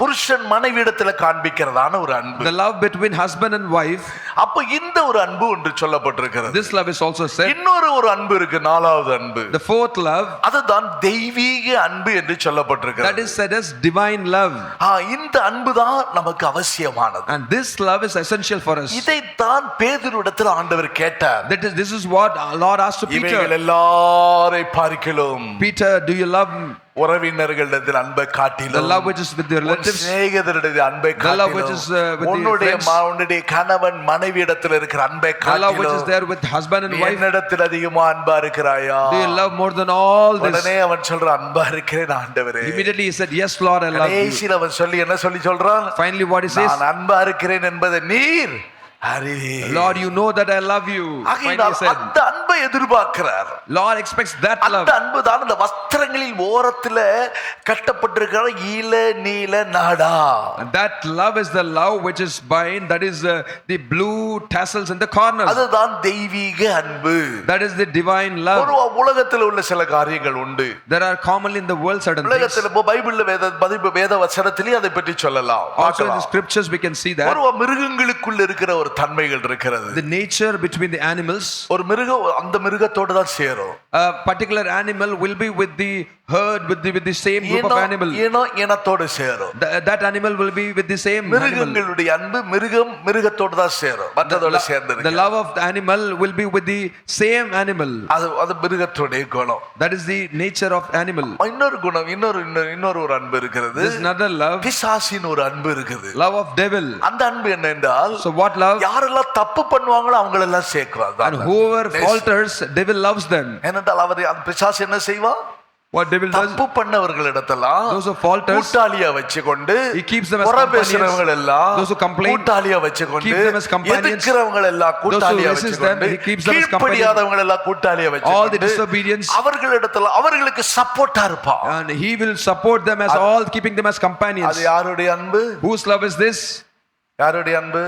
புருஷன் மனைவியிடத்துல காண்பிக்கிறதான ஒரு அன்பு. the love between husband and wife. அப்ப இந்த ஒரு அன்பு ஒன்று சொல்லப்பட்டிருக்கிறது. This love is also said. இன்னொரு ஒரு அன்பு இருக்கு, நாலாவது அன்பு. The fourth love, அதுதான் தெய்வீக அன்பு என்று சொல்லப்பட்டிருக்கிறது. that is said as divine love. இந்த அன்பு தான் நமக்கு அவசியமானது. And this love is essential for us. இதைத்தான் பேதுருவிடத்தில் ஆண்டவர் கேட்டார். This is what our Lord asked to இவைகள் Peter. எல்லாரை பார்க்கிலும் Peter, do you love உறவினர்களிடத்தில் அன்பை the காட்டிலும், love which is with the relatives? சிநேகிதரிடத்தில் அன்பை The love which is காட்டிலும், with the உன்னுடைய friends? உன்னுடைய கணவன் மனைவியிடத்தில் இருக்கிற அன்பை The love which is காட்டிலும் there with husband and wife? என்னிடத்தில் அதிகமா அன்பா இருக்கிறாயா? Do you love more than all this? உடனே அவன் சொல்றான், அன்பா இருக்கிறேன் ஆண்டவரே. Immediately he said, yes Lord, I love you. கடைசியில் அவன் சொல்லி என்ன சொல்லி சொல்றான்? Finally what he says, நான் அன்பா இருக்கிறேன் என்பதை நீர் அறிவீர். Lord, you know that I love you. Finally he ஆகையினால் said, அந்த அன்பை எதிர்பார்க்கிறார். Lord expects that அந்த love. அன்பு தான் இந்த வஸ்திரங்களில் ஓரத்துல கட்டப்பட்டிருக்கிற ஈல நீல நாடா. And that love is the love which is bind, that is the blue tassels in the corners. அதுதான் தெய்வீக அன்பு. That is the divine love. ஒரு உலகத்தில் உள்ள சில காரியங்கள் உண்டு. There are commonly in the world certain things. உலகத்தில் பைபிள்ல வேத வசனத்திலே அதை பற்றி சொல்லலாம். Also in the scriptures we can see that. ஒரு மிருகங்களுக்குள்ள இருக்கிற ஒரு தன்மைகள் இருக்கிறது. The nature between the animals. ஒரு மிருகம் அந்த மிருகத்தோடு தான் சேரும். A particular animal will be with the herd, with the same group of animal. இனத்தோடு சேரும். That animal will be with the same animal. மிருகங்களுடைய அன்பு மிருகத்தோடு தான் சேரும், மற்றதோடு சேர்ந்து. The love of the animal will be with the same animal. அது மிருகத்துடைய குணம். That is the nature of animal. இன்னொரு குணம், இன்னொரு ஒரு அன்பு இருக்கிறது. There is another love. பிசாசின் ஒரு அன்பு இருக்குது. Love of devil. அந்த அன்பு என்ன என்றால், So what love? யாரெல்லாம் தப்பு பண்ணுவாங்களோ அவங்கள எல்லாம் சேர்க்கிறார். And whoever falters, devil loves them. ஏனென்றால் அவர் அந்த பிசாசு என்ன செய்வான்? What devil does? தப்பு பண்ணவர்களிடத்தெல்லாம் Those who falters, கூட்டாளியா வச்சுக்கொண்டு, he keeps them as குறை companions. பேசுறவங்க எல்லாம் Those who complain, கூட்டாளியா வச்சுக்கொண்டு, keep them as companions. எதிர்க்கிறவங்க எல்லாம் கூட்டாளியா Those who resist them, வச்சுக்கொண்டு, he keeps them as companions. கீழ்ப்படியாதவங்க எல்லாம் கூட்டாளியா All the வச்சுக்கொண்டு, disobedience, அவர்களிடத்துல அவர்களுக்கு சப்போர்ட்டா இருப்பான். and he will support them as all, keeping them as companions. அது யாருடைய அன்பு? Whose love is this? யாருடைய அன்பு?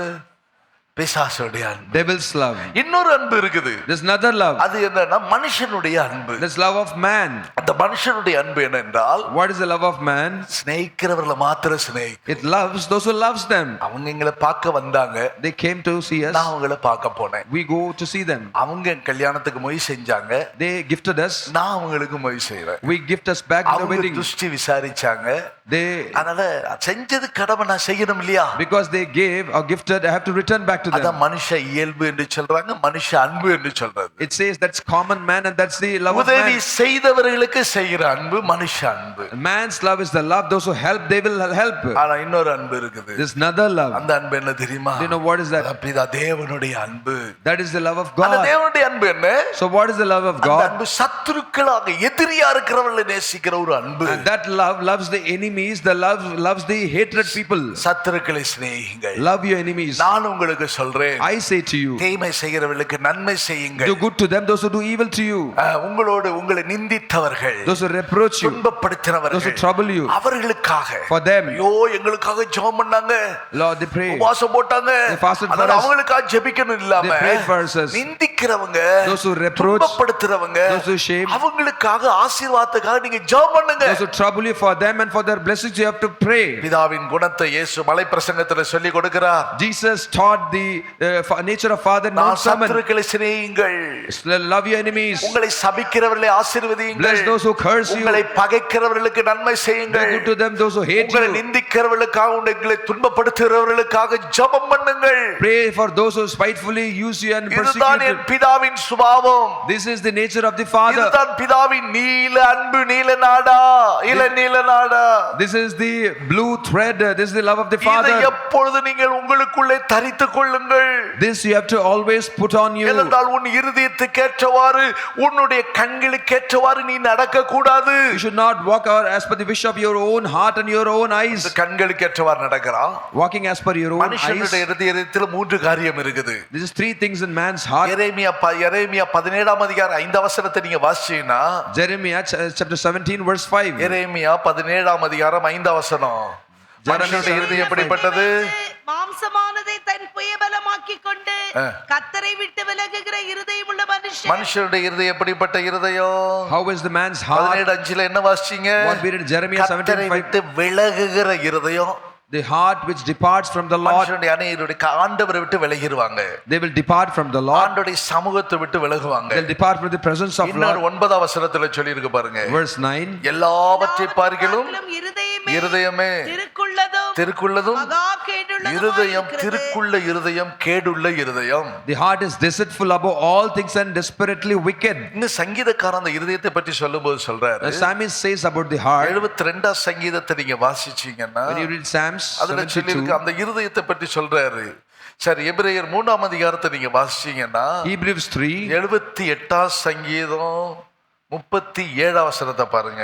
பிசாசுடைய அன்பு. Devil's love. இன்னொரு அன்பு இருக்குது. There's another love. அது என்னன்னா மனுஷனுடைய அன்பு. There's love of man. அந்த மனுஷனுடைய அன்பு என்ன என்றால், What is the love of man? சிநேகிக்கிறவர்களை மாத்திர சிநேகிக்கும். It loves those who loves them. அவங்க எங்களை பார்க்க வந்தாங்க, They came to see us. நான் அவங்கள பார்க்க போனேன். We go to see them. அவங்க என் கல்யாணத்துக்கு மொய் செஞ்சாங்க, They gifted us. நான் அவங்களுக்கு மொய் செய்வேன். We gift us back the அவங்க wedding. துஷ்டி விசாரிச்சாங்க. They, அதனால செஞ்சது கடமை நான் செய்யணும் இல்லையா? because they gave or gifted, I have to return back to அத them. மனுஷ இயல்பு என்று சொல்றாங்க, மனுஷ அன்பு என்று சொல்றது. It says that's common man, and that's the love of உதவி man. செய்தவர்களுக்கு செய்கிற அன்பு மனுஷ அன்பு. Man's love is the love. Those who help, they will help. ஆனா இன்னொரு அன்பு இருக்குது. There's another love. அந்த அன்பு என்ன தெரியுமா? Do you know what is that? பிதா தேவனுடைய அன்பு. That is the love of அந்த God. தேவனுடைய அன்பு என்ன? So what is the love of அந்த God? அன்பு சத்துருக்களாக எதிரியா இருக்கிறவர்களை நேசிக்கிற ஒரு அன்பு. And that love loves the enemies. The love loves the hatred people. சத்துருக்களை சிநேகியுங்கள். Love your enemies. நான் உங்களுக்கு சொல்றேன், I say to you, தீமை செய்கிறவர்களுக்கு நன்மை செய்யுங்கள். do good to them, those who do evil to you. உங்களை நிந்தித்தவர்கள், Those who reproach you, துன்பப்படுத்தினவர்கள், those who trouble you, அவர்களுக்காக, for them. ஐயோ எங்களுக்காக ஜெபம் பண்ணாங்க, Lord, they pray. உபவாசம் போட்டாங்க, They fasted for அதனால us. அவங்களுக்காக ஜெபிக்கணும் இல்லாம, They prayed for us. நிந்திக்கிறவங்க, Those who reproach, துன்பப்படுத்துறவங்க, those who shame, அவங்களுக்காக ஆசீர்வாதத்துக்காக நீங்க ஜெபம் பண்ணுங்க. those who trouble you, for them and for their blessings you have to pray. பிதாவின் குணத்தை இயேசு மலை பிரசங்கத்துல சொல்லி கொடுக்கிறார். Jesus taught the nature of Father in Mount Sermon. சத்துருக்களை சிநேகியுங்கள், Love your enemies. உங்களை சபிக்கிறவர்களை ஆசீர்வதியுங்கள், Bless those who curse you. உங்களை பகைக்கிறவர்களுக்கு நன்மை Do செய்யுங்கள், good to them, those who hate உங்களை you. நிந்திக்கிறவர்களுக்காக, உங்களை துன்பப்படுத்துகிறவர்களுக்காக ஜெபம் பண்ணுங்கள். Pray for those who spitefully use you and persecute இதுதான் you. என் பிதாவின் சுபாவம். This is the nature of the Father. இதுதான் பிதாவின் நீல அன்பு, நீல நாடா, நீல நாடா. This is the blue thread. This is the love of the இதை Father. எப்பொழுது நீங்கள் உங்களுக்குள்ளே தரித்துக் கொள்ளுங்கள். This you have to always put on you. ஏனென்றால் உன் இருதயத்துக்கு ஏற்றவாறு, உன்னுடைய கண்களுக்கு ஏற்றவாறு நீ நடக்க கூடாது. You should not walk out as per the wish of your own heart and your own eyes. கண்களுக்கு ஏற்றவாறு நடக்கிறான். Walking as per your own eyes. மனுஷனுடைய இருதயத்தில் 3 காரியம் இருக்குது. This is 3 things in man's heart. எரேமியா 17ஆம் அதிகாரம் 5 வசனத்தை நீங்க வாசிச்சீங்கன்னா, Jeremiah chapter 17 verse 5. எரேமியா 17ஆம் அதிகாரம் 5 வசனம். மனுஷனுடைய இருதயம் எப்படிப்பட்டது? மாம்சமானதை தன் புயபலமாக்கிக் கொண்டு கர்த்தரை விட்டு விலகுகிற இருதயம் உள்ள மனுஷன். மனுஷனுடைய இருதயம் எப்படிப்பட்ட இருதயம்? How is the man's heart? 17:5 என்ன வாசிச்சீங்க? What we read in Jeremiah 17:5. கர்த்தரை விட்டு விலகுகிற இருதயம். The heart which departs from the Lord. மனுஷனுடைய அநேகருடைய ஆண்டவரை விட்டு விலகிடுவாங்க. They will depart from the Lord. ஆண்டவருடைய சமூகத்தை விட்டு விலகுவாங்க. They'll depart from the presence of Lord. 9ஆம் வசனத்துல சொல்லி இருக்கு பாருங்க. Verse 9. எல்லாவற்றை பார்க்கிலும் இருதயமே திருக்குள்ளதும் மகா கேடுள்ளதும். இருதயம் திருக்குள்ள இருதயம், கேடுள்ள இருதயம். The heart is deceitful above all things and desperately wicked. இந்த சங்கீதக்காரன் அந்த இருதயத்தை பற்றி சொல்லும்போது சொல்றாரு. The psalmist says about the heart. 72ஆம் சங்கீதத்தை நீங்க வாசிச்சீங்கன்னா, when you read Psalms அதுல சொல்லி இருக்கு அந்த இருதயத்தை பற்றி சொல்றாரு. சரி, எபிரேயர் 3ஆம் அதிகாரத்தை நீங்க வாசிச்சீங்கன்னா, Hebrews 3 78ஆம் சங்கீதம் 37ஆம் வசனத்தை பாருங்க.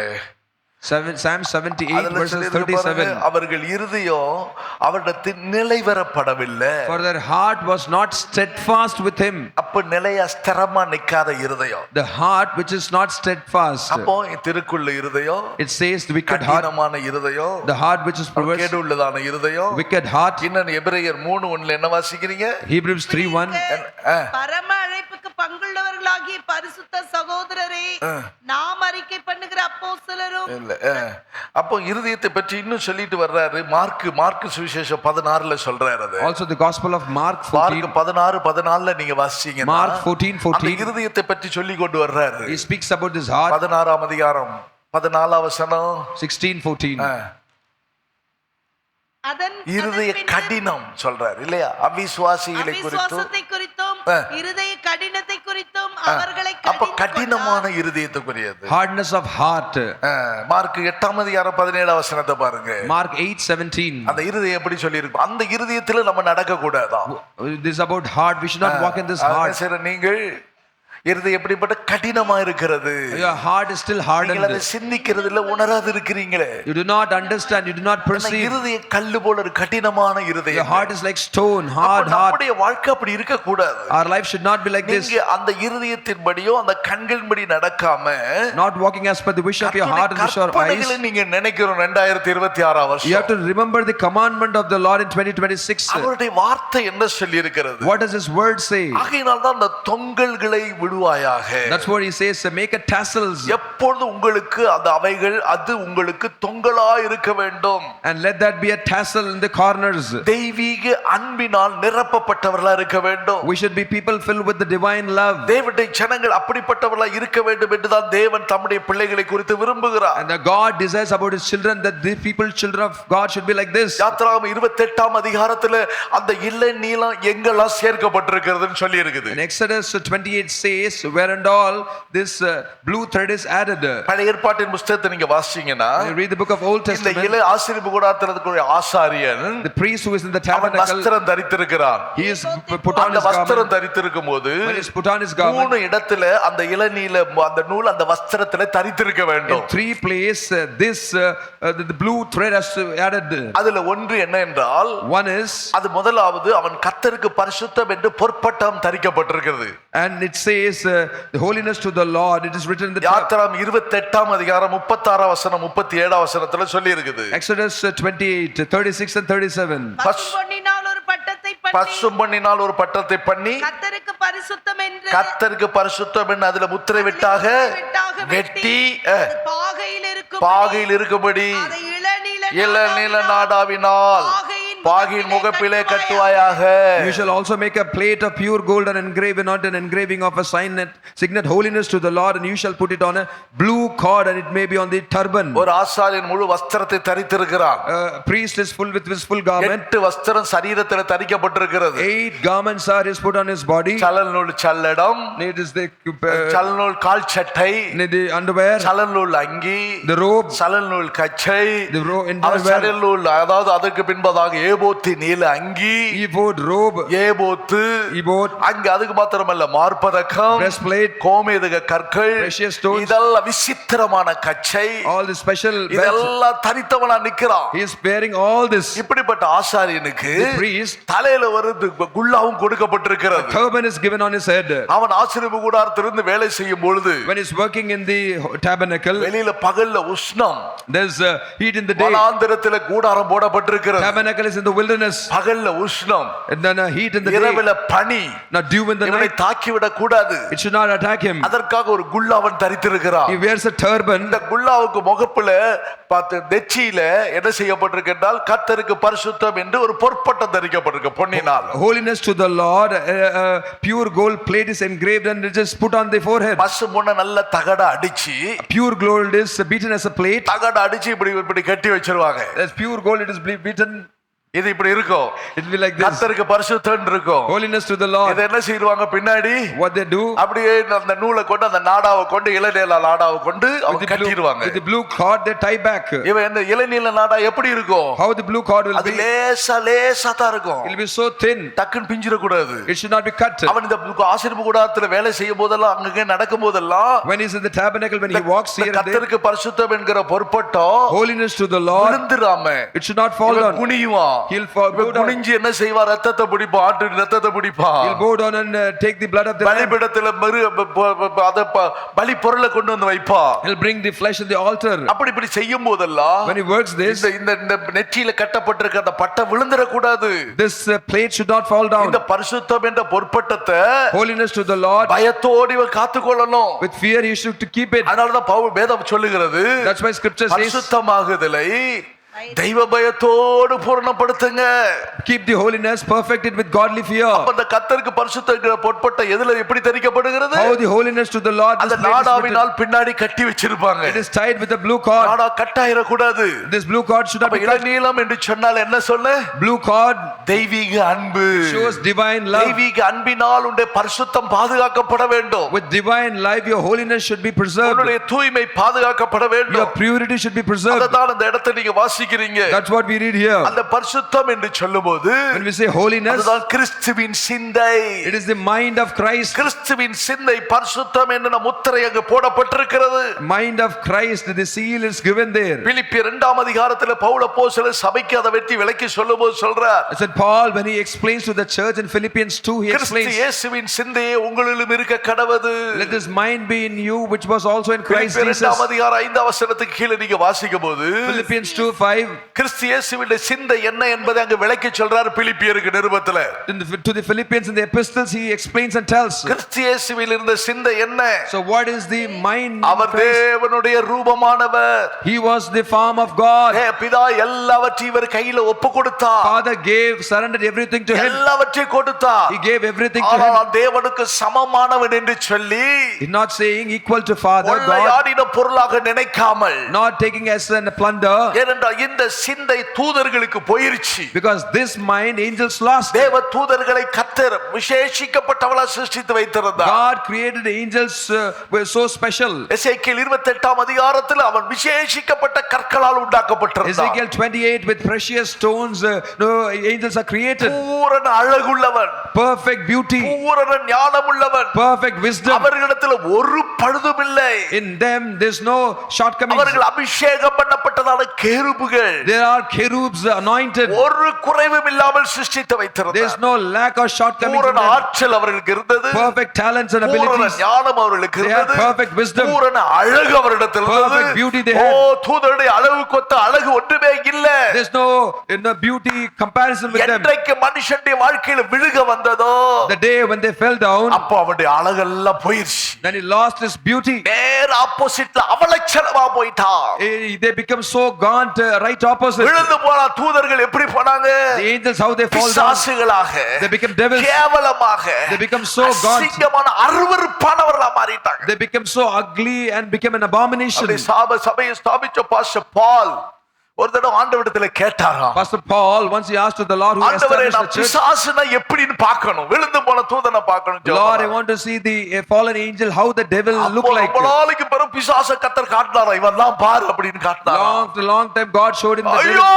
Psalm 78 verses 37. அவர்கள் இருதயம் அவரிடத்தில் நிலைவரப்படவில்லை. For their heart was not steadfast with him. அப்ப நிலையா ஸ்திரமா நிக்காத இருதயம். The heart which is not steadfast. அப்போ திருக்குள்ள இருதயம், it says the wicked heart. கடினமான இருதயம், the heart which is perverse, கேடுள்ளதான இருதயம், wicked heart. இன்னும் எபிரேயர் 3:1 என்ன வாசிக்கிறீங்க? Hebrews 3:1. பரம அழைப்புக்கு பங்குள்ளவர்களாகிய பரிசுத்த சகோதரரே, நாம் அறிக்கை பண்ணுகிற அப்போஸ்தலரும். அப்போ இருதயத்தை பற்றி இன்னும் சொல்லிட்டு வர்றாரு. மார்க் சுவிசேஷம் 16ல சொல்றாரு. அது also the gospel of Mark 16:14 நீங்க வாசிச்சீங்கன்னா, Mark 14:14 இருதயத்தை பற்றி சொல்லி கொண்டு வர்றாரு. he speaks about this heart. 16ஆம் அதிகாரம் 14ஆம் வசனம். 16:14. இருதய கடினம் சொல்றாரு இல்லையா? அவிசுவாசிகளை குறித்தும் இருதய கடினத்தை குறித்தும் அவர்களை அப்ப கடினமான இருதயத்துக்குரியது. hardness of heart. மார்க் 8ஆம் அதிகாரம் 17ஆம் வசனத்தை பாருங்க. Mark 8:17. அந்த இருதயம் எப்படி சொல்லி இருக்கு? அந்த இருதயத்துல நம்ம நடக்க கூடாதா? This is about heart. We should not walk in this heart. சரி, நீங்கள் இருதயம் எப்படிப்பட்ட கடினமா இருக்கிறது? Your heart is still hardened. நீங்க அதை சிந்திக்கிறது இல்ல, உணராது இருக்கிறீங்களே. You do not understand, you do not perceive. இருதயம் கல்லு போல ஒரு கடினமான இருதயம். Your heart is like stone, hard heart. நம்முடைய வாழ்க்கை அப்படி இருக்க கூடாது. Our life should not be like this. நீங்க அந்த இருதயத்தின்படியோ அந்த கண்களின்படி நடக்காம, not walking as per the wish of your heart and wish of your eyes. நீங்க நினைக்கிறோம் 2026 வருஷம். You have to remember the commandment of the Lord in 2026. அவருடைய வார்த்தை என்ன சொல்லி இருக்கிறது? What does his word say? ஆகையினால் தான் அந்த தொங்கல்களை that's what he says, make a tassels. எப்பொழுது உங்களுக்கு அந்த அவைகள் அது உங்களுக்கு தொங்கலா இருக்க வேண்டும். And let that be a tassel in the corners. தெய்வீக அன்பினால் நிரப்பப்பட்டவர்களா இருக்க வேண்டும். We should be people filled with the divine love. தேவனுடைய ஜனங்கள் அப்படிப்பட்டவர்களா இருக்க வேண்டும் என்று தான் தேவன் தம்முடைய பிள்ளைகளை குறித்து விரும்புகிறார். And the God desires about his children that the people children of God should be like this. யாத்திராகமம் 28ஆம் அதிகாரத்துல அந்த இளை நீலம் எங்கெல்லாம் சேர்க்கப்பட்டிருக்கிறதுன்னு சொல்லி இருக்குது. In Exodus 28 says where and all this blue thread is added. பழைய ஏற்பாட்டின் புத்தகத்தை நீங்க வாசிச்சீங்கன்னா, you read the book of Old Testament, இந்த இளை ஆசரிப்பு கூடாரத்தில் இருக்கிற ஆசாரியன், the priest who is in the tabernacle, வஸ்திரம் தரித்திருக்கிறான். he is put on his வஸ்திரம் garment. தரித்திருக்கும்போது when he is put on his garment, 3 இடத்துல அந்த இளநீல அந்த நூல் அந்த வஸ்திரத்திலே தரித்திருக்க வேண்டும். in 3 place this the blue thread has added. அதுல ஒன்று என்ன என்றால், one is, அது முதலாவது அவன் கர்த்தருக்கு பரிசுத்தம் என்று பொற்பட்டம் தரிக்கப்பட்டிருக்கிறது. and it says the holiness to the Lord. It is written in the யாத்திராகமம் 28ஆம் அதிகாரம் 36ஆம் வசனம் 37ஆம் வசனத்துல சொல்லி இருக்குது. Exodus 28 36 and 37. பசும்பொன்னினால் ஒரு பட்டத்தை பண்ணி, பசும்பொன்னினால் ஒரு பட்டத்தை பண்ணி கர்த்தருக்கு பரிசுத்தம் என்று, கர்த்தருக்கு பரிசுத்தம் என்று அதுல முத்திரை விட்டாக வெட்டி பாகையில் இருக்கும்படி இளநீல நாடாவினால் பாகையின் பாகின் முகப்பிலே கட்டுவாயாக. You shall also make a plate of pure gold and engrave not an engraving of a signet holiness to the Lord, and you shall put it on a blue cord, and it may be on the turban. ஒரு ஆசாரியன் முழு வஸ்திரத்தை தரித்திருக்கிறான். Priest is full with his full garment. 8 வஸ்திரம் சரீரத்தில் தரிக்கப்பட்டிருக்கிறது. 8 garments are put on his body. சலல் நூல் சல்லடம், It is the சலல் நூல் கால் சட்டை, the underwear, சலல் நூல் அங்கி, the robe, சலல் நூல் கச்சை, the சலல் underwear, நூல், அதாவது அதற்கு பின்பதாக ஏபோத்து நீல அங்கி, ephod, robe, ஏபோத்து ephod, அங்க அதுக்கு மாத்திரமல்ல மார்பதக்கம், breastplate, கோமேதக கற்கள், precious stones, இதெல்லாம் விசித்திரமான கச்சை, all the special belts. இதெல்லாம் தரித்தவனா நிக்கிறான். He is bearing all this. இப்படிப்பட்ட ஆசாரியனுக்கு The priest, தலையில வருது குல்லாவும் கொடுக்கப்பட்டிருக்கிறது. turban is given on his head. அவன் ஆசீர்வாத கூடாரத்திலிருந்து வேலை செய்யும் பொழுது When he's working in the tabernacle, வெளியில பகல்ல உஷ்ணம், there's heat in the day. வனாந்திரத்தில கூடாரம் போடப்பட்டிருக்கிறது. Tabernacle is in the wilderness, பகல்ல உஷ்ணம், and then heat in the day. இரவில பனி, Not dew in the இவனை night. தாக்கி விட கூடாது. It should not attack him. அதற்காக ஒரு குல்லாவன் தரித்திருக்கிறான். He wears a turban. இந்த குல்லாவுக்கு முகப்புல பார்த்து நெற்றியில என்ன செய்யப்பட்டிருக்கு என்றால் கர்த்தருக்கு பரிசுத்தம் என்று ஒரு பொற்பட்டம் தரிக்கப்பட்டிருக்கு பொன்னினால். Holiness to the Lord, pure gold plate is engraved and it is put on the forehead. பசு பொண்ண நல்ல தகட அடிச்சு, Pure gold is beaten as a plate. தகட அடிச்சு இப்படி இப்படி கட்டி வச்சிருவாங்க. As pure gold, it is beaten. இது இப்படி இருக்கும். It will be like this. கர்த்தருக்கு பரிசுத்தம் இருக்கும். Holiness to the Lord. இத என்ன செய்வாங்க பின்னாடி? What they do? அப்படியே அந்த நூலை கொண்டு அந்த நாடாவை கொண்டு இளநீல நாடாவை கொண்டு அவங்க கட்டிடுவாங்க. With the blue cord they tie back. இவன் இந்த இளநீல நாடா எப்படி இருக்கும்? How the blue cord will அது be? லேசா தான் இருக்கும். It will be so thin. டக்குன்னு பிஞ்சிர கூடாது. It should not be cut. அவன் இந்த ஆசீர்வாத கூடாரத்துல வேலை செய்யும் போதெல்லாம் அங்கங்க நடக்கும் போதெல்லாம் When he is in the tabernacle, when he walks here and there, கர்த்தருக்கு பரிசுத்தம் என்கிற பொற்பட்டம் holiness to the Lord, விழுந்துராம it should not fall down. குனியுவான். He'll fall down. குனிஞ்சு என்ன செய்வா? ரத்தத்தை பிடிப்பான், ஆட்டு ரத்தத்தை பிடிப்பான். He'll go down and take the blood of the lamb. பலிபீடத்துல அத பலி பொருளை கொண்டு வந்து வைப்பா. He'll bring the flesh in the altar. அப்படி இப்படி செய்யும் போதெல்லாம் When he works this, இந்த நெற்றியில கட்டப்பட்டிருக்க அந்த பட்டை விழுந்துற கூடாது. this plate should not fall down. இந்த பரிசுத்தம் என்ற பொற்பட்டத்தை Holiness to the Lord, பயத்தோடு இவன் காத்துக்கொள்ளணும். with fear he should to keep it. அதனாலதான் பவுல் வேதம் சொல்லுகிறது, That's why scripture says, பரிசுத்தமாகுதலை தெய்வ பயத்தோடு பூரணப்படுத்துங்க. keep the holiness perfected with godly fear. அப்ப அந்த கர்த்தருக்கு பரிசுத்தங்கிற பொற்பட்ட எதுல எப்படி தரிக்கப்படுகிறது? How the holiness to the Lord, அந்த நாடாவினால் பின்னாடி கட்டி வச்சிருப்பாங்க. it is tied with a blue cord. நாடா கட்டாயிர கூடாது. This blue cord should not be cut. இளநீலம் என்று சொன்னால் என்ன சொல்ல? Blue cord தெய்வீக அன்பு. shows divine love. தெய்வீக அன்பினால் உன்னுடைய பரிசுத்தம் பாதுகாக்கப்பட வேண்டும். With divine life your holiness should be preserved. உன்னுடைய தூய்மை பாதுகாக்கப்பட Your வேண்டும். purity should be preserved. அதனால அந்த இடத்தை நீங்க வாசிக்கிறீங்க. That's what we read here. அந்த பரிசுத்தம் என்று சொல்லும்போது When we say holiness, அதுதான் கிறிஸ்துவின் சிந்தை. it is the mind of Christ. கிறிஸ்துவின் சிந்தை பரிசுத்தம் என்ற முத்திரை அங்கு போடப்பட்டிருக்கிறது. Mind of Christ, the seal is given there. பிலிப்பியர் 2ஆம் அதிகாரத்தில் பவுல் அப்போஸ்தலர் சபைக்கு அதை வெட்டி விளக்கி சொல்லும்போது சொல்றார், I said Paul, when he explains to the church in Philippians 2, he Kristu explains, இயேசுவின் சிந்தையே உங்களிலும் இருக்க கடவது. let this mind be in you which was also in Christ பிலிப்பியர் Jesus. 2ஆம் அதிகாரம் 5ஆம் வசனத்துக்கு கீழே நீங்க வாசிக்கும்போது Philippians 2:5, கிறிஸ்து இயேசுவின் சிந்தை என்ன என்பதை அங்க விளக்கி சொல்றார் பிலிப்பியருக்கு நிருபத்துல. to the Philippians in the epistles he explains and tells. கிறிஸ்து இயேசுவில் இருந்த சிந்தை என்ன? So what is the mind of our Christ? தேவனுடைய ரூபமானவர். He was the form of God. பிதா எல்லாவற்றையும் இவர் கையில ஒப்பு கொடுத்தார். Father surrendered everything to him. எல்லாவற்றையும் கொடுத்தார். He gave everything to him. ஆனால் தேவனுக்கு சமமானவன் என்று சொல்லி He's not saying equal to Father God, கொள்ளையாடின பொருளாக நினைக்காமல், not taking as a plunder, ஏனென்றால் இந்த சிந்தை தூதர்களுக்கு போயிருச்சு. because this mind angels lost. தேவ தூதர்களை கர்த்தர் விசேஷிக்கப்பட்டவளா சிருஷ்டித்து வைத்திருந்தார். God created angels were so special. எசேக்கியேல் 28ஆம் அதிகாரத்தில் அவன் விசேஷிக்கப்பட்ட கற்களால் உண்டாக்கப்பட்டிருந்தான். Ezekiel 28, with precious stones angels are created. பூரண அழகுள்ளவன், Perfect beauty, பூரண ஞானமுள்ளவன், perfect wisdom. அவர்களிடத்தில் ஒரு பழுதும் இல்லை. In them there's no shortcomings. அவர்கள் அபிஷேகம் பண்ணப்பட்டதான கேருபுகள், There are cherubs anointed. ஒரு குறைவும் இல்லாமல் சிருஷ்டித்து வைத்திருந்தார். There's no lack or shortcomings in பூரண them. ஆற்றல் அவர்களுக்கு இருந்தது. Perfect talents and பூரண abilities. ஞானம் அவர்களுக்கு They had இருந்தது. perfect wisdom. பூரண அழகு அவரிடத்தில் இருந்தது. Perfect beauty they O, had. தூதருடைய அழகுக்கு ஒத்த அழகு ஒன்றுமே இல்ல. There's no beauty comparison with them. என்றைக்கு மனுஷனுடைய வாழ்க்கையில விழுக வந்ததோ, The day when they fell down, அப்ப அவனுடைய அழகெல்லாம் போயிருச்சு. then he lost his beauty. நேர் ஆப்போசிட்ல அவலட்சணமா போயிட்டான். They become so gaunt, right opposite. விழுந்து போன தூதர்கள் எப்படி போனாங்க? The angels, how they fall down. பிசாசுகளாக, They become devils. கேவலமாக, They become so gaunt. அசிங்கமான அருவருப்பானவர்களா மாறிட்டாங்க. They become so ugly and become an abomination. அப்படி சபையை ஸ்தாபிச்ச பாஸ்டர் பால் ஒரு தடவை ஆண்டவரிடத்துல கேட்டாராம். Pastor Paul, once he asked to the Lord who ஆண்டவரே, established நான் the church, பிசாசுனா எப்படின்னு பார்க்கணும், விழுந்து போன தூதனை பார்க்கணும். Lord, I want to see the fallen angel, how the devil look like. நாளைக்கு பிறகு பிசாசை கர்த்தர் காட்டினாரா, இவன் தான் பார் அப்படின்னு காட்டினாரா. Long time God showed him the devil. ஐயோ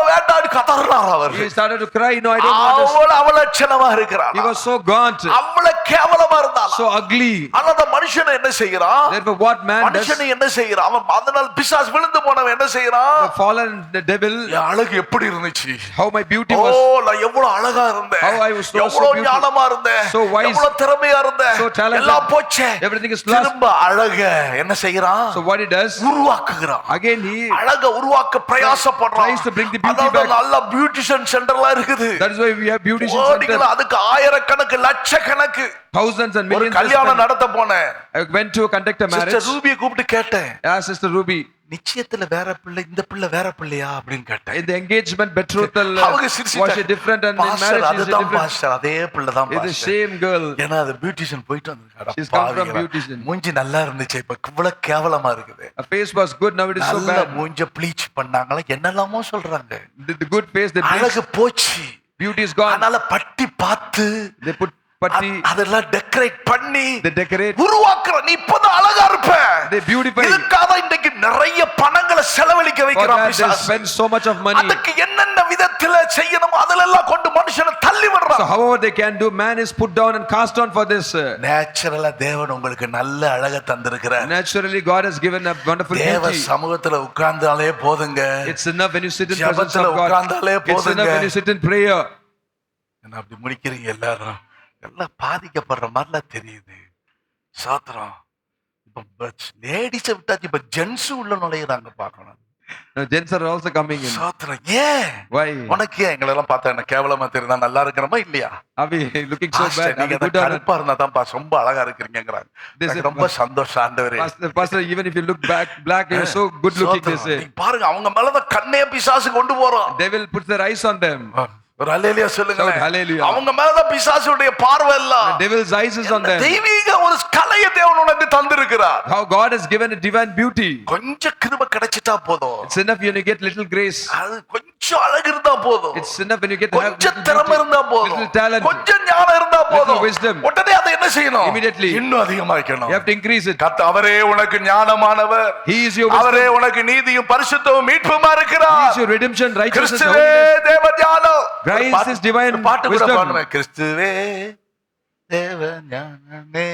வேண்டான்னு கதறினாரா அவர். He started to cry, no, I don't want to. அவள் அவலட்சணமா இருக்கிறான். He was so gaunt, அவள கேவலமா இருந்தான். so ugly. ஆனா அந்த மனுஷனை என்ன செய்யறான்? Therefore what man does, மனுஷனை என்ன செய்யறான்? அவன் அதனால பிசாசு விழுந்து போனவன் என்ன செய்யறான்? the fallen, the devil, என் அழகு எப்படி இருந்துச்சு, how my beauty O was, நான் எவ்வளவு அழகா இருந்தேன், how I was so எவ்வளவு beautiful, ஞானமா இருந்தேன், so wise, எவ்வளவு திறமையா இருந்தேன், so talented, எல்லாம் போச்சே, everything is lost. திரும்ப அழக என்ன செய்யறான்? So what he does, உருவாக்குகிறான். again he அழக உருவாக்க பிரயாசப்படுறான். tries to bring the beauty அதாவது back. நல்ல பியூட்டிஷியன் சென்டர்லாம் இருக்குது. That is why we have beautician ஓடிகள center. அதுக்கு ஆயிரக்கணக்கு லட்சக்கணக்கு. Thousands and ஒரு millions. கல்யாணம் நடத்த போனேன். I went to conduct a marriage. Sister ரூபியை கூப்பிட்டு கேட்டேன், Sister Ruby, நிச்சயத்துல வேற பிள்ளை, இந்த பிள்ளை வேற பிள்ளையா அப்படின்னு கேட்டேன். in the engagement betrothal, அவங்க was சிரிச்சிட்டாங்க. it different, and in pastor, marriage is it அதுதான் different? பாஸ்டர், அதே பிள்ளை தான் It's the pastor. same girl. ஏன்னா அது பியூட்டிஷியன் போயிட்டு வந்திருக்காடா. She's come from beautician. மூஞ்சி நல்லா இருந்துச்சு, இப்ப இவ்வளவு கேவலமா இருக்குது. Her face was good, now it is so நல்ல bad. மூஞ்ச ப்ளீச் பண்ணாங்களா, என்னெல்லாமோ சொல்றாங்க. The good face, they bleached. அழகு போச்சு, Beauty is gone. அதனால பட்டி பார்த்து They put putty, அதெல்லாம் டெக்கரேட் பண்ணி they decorate, உருவாக்குற. நீ இப்பதான் அழகா இருப்ப. they beautify. இதுக்காக இன்னைக்கு நிறைய பணங்களை செலவழிக்க For வைக்கிறான் that they பிசாசு. spend so much of money. அதுக்கு என்னென்ன விதத்துல செய்யணும் அதெல்லாம் கொண்டு மனுஷனை தள்ளி So விடுறான். however they can do, man is put down and cast down for this. நேச்சுரலா தேவன் உங்களுக்கு நல்ல அழக தந்திருக்கிறார். Naturally God has given a wonderful தேவ beauty. சமூகத்துல உட்கார்ந்தாலே போதுங்க. It's enough when you sit in presence ஜெபத்துல of God. உட்கார்ந்தாலே It's enough போதுங்க. when you sit in prayer. என்ன அப்படி முடிக்கிறீங்க எல்லாரும்? எல்லாம் பாதிக்கப்படுற மாதிரிலாம் தெரியுது. சாத்திரம். இப்ப லேடிஸை விட்டாச்சு, இப்ப ஜென்ஸ் உள்ள நுழையிறாங்க பார்க்கணும். Now gents are also coming in. சாத்திரம். ஏன் Why? உனக்கு ஏன் எங்களை எல்லாம் பார்த்தா என்ன கேவலமா தெரியுதா, நல்லா இருக்கிறோமா இல்லையா? Are we looking so pastor, bad? Are we நீங்க good or not? கருப்பா இருந்தா தான் ரொம்ப அழகா இருக்கிறீங்கங்கறாங்க. This எனக்கு is- ரொம்ப சந்தோஷம் ஆண்டவரே. Pastor, even if you look back black, you're so good looking, they say. நீ பாருங்க, அவங்க மேலதான் கண்ணே பிசாசு கொண்டு போறோம். Devil puts their eyes on them. ஒரு ஹல்லேலூயா சொல்லுங்க. Shout hallelujah. அவங்க மேலதான் பிசாசுடைய பார்வை எல்லாம். The devil's eyes is on them. தெய்வீக ஒரு கலையை தேவன் உனக்கு தந்திருக்கிறார். How God has given a divine beauty. கொஞ்சம் கிருபை கிடைச்சிட்டா போதும். It's enough when you get little grace. அது கொஞ்சம் அழகு இருந்தா போதும். It's enough when you get to have கொஞ்சம் little திறமை beauty, இருந்தா போதும். little talent. கொஞ்சம் ஞானம் இருந்தா போதும். Little wisdom. உடனே அதை என்ன செய்யணும்? Immediately. இன்னும் அதிகமாக்கணும். You have to increase it. கர்த்தர் அவரே உனக்கு ஞானமானவர். He is your அவரே wisdom. உனக்கு நீதியும் பரிசுத்தமும் மீட்புமா He இருக்கிறார். is your redemption, righteousness, and கிறிஸ்துவே holiness. தேவ ஞானம். Christ is divine ஒரு பாட்டு கூட wisdom. பாடுவேன். கிறிஸ்துவே தேவ ஞானமே,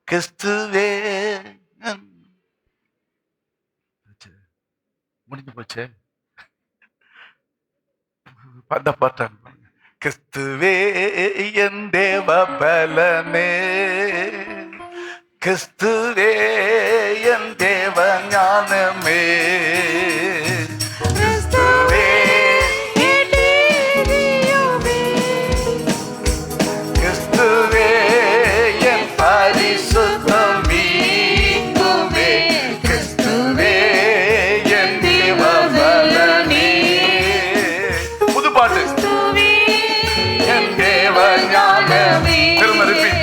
கிறிஸ்துவே. முடிஞ்சு போச்சே அந்த பாட்டாங்க. கிறிஸ்துவே என் தேவ பலனே, கிறிஸ்துவே என் தேவ ஞானமே, கிறிஸ்துவே கிறிஸ்துவே என் பரிசுத்தம் மீட்புமே, கிறிஸ்துவே என் தேவ பலனே. புது பாட்டு. என் தேவ ஞானமே. திரும்ப repeat.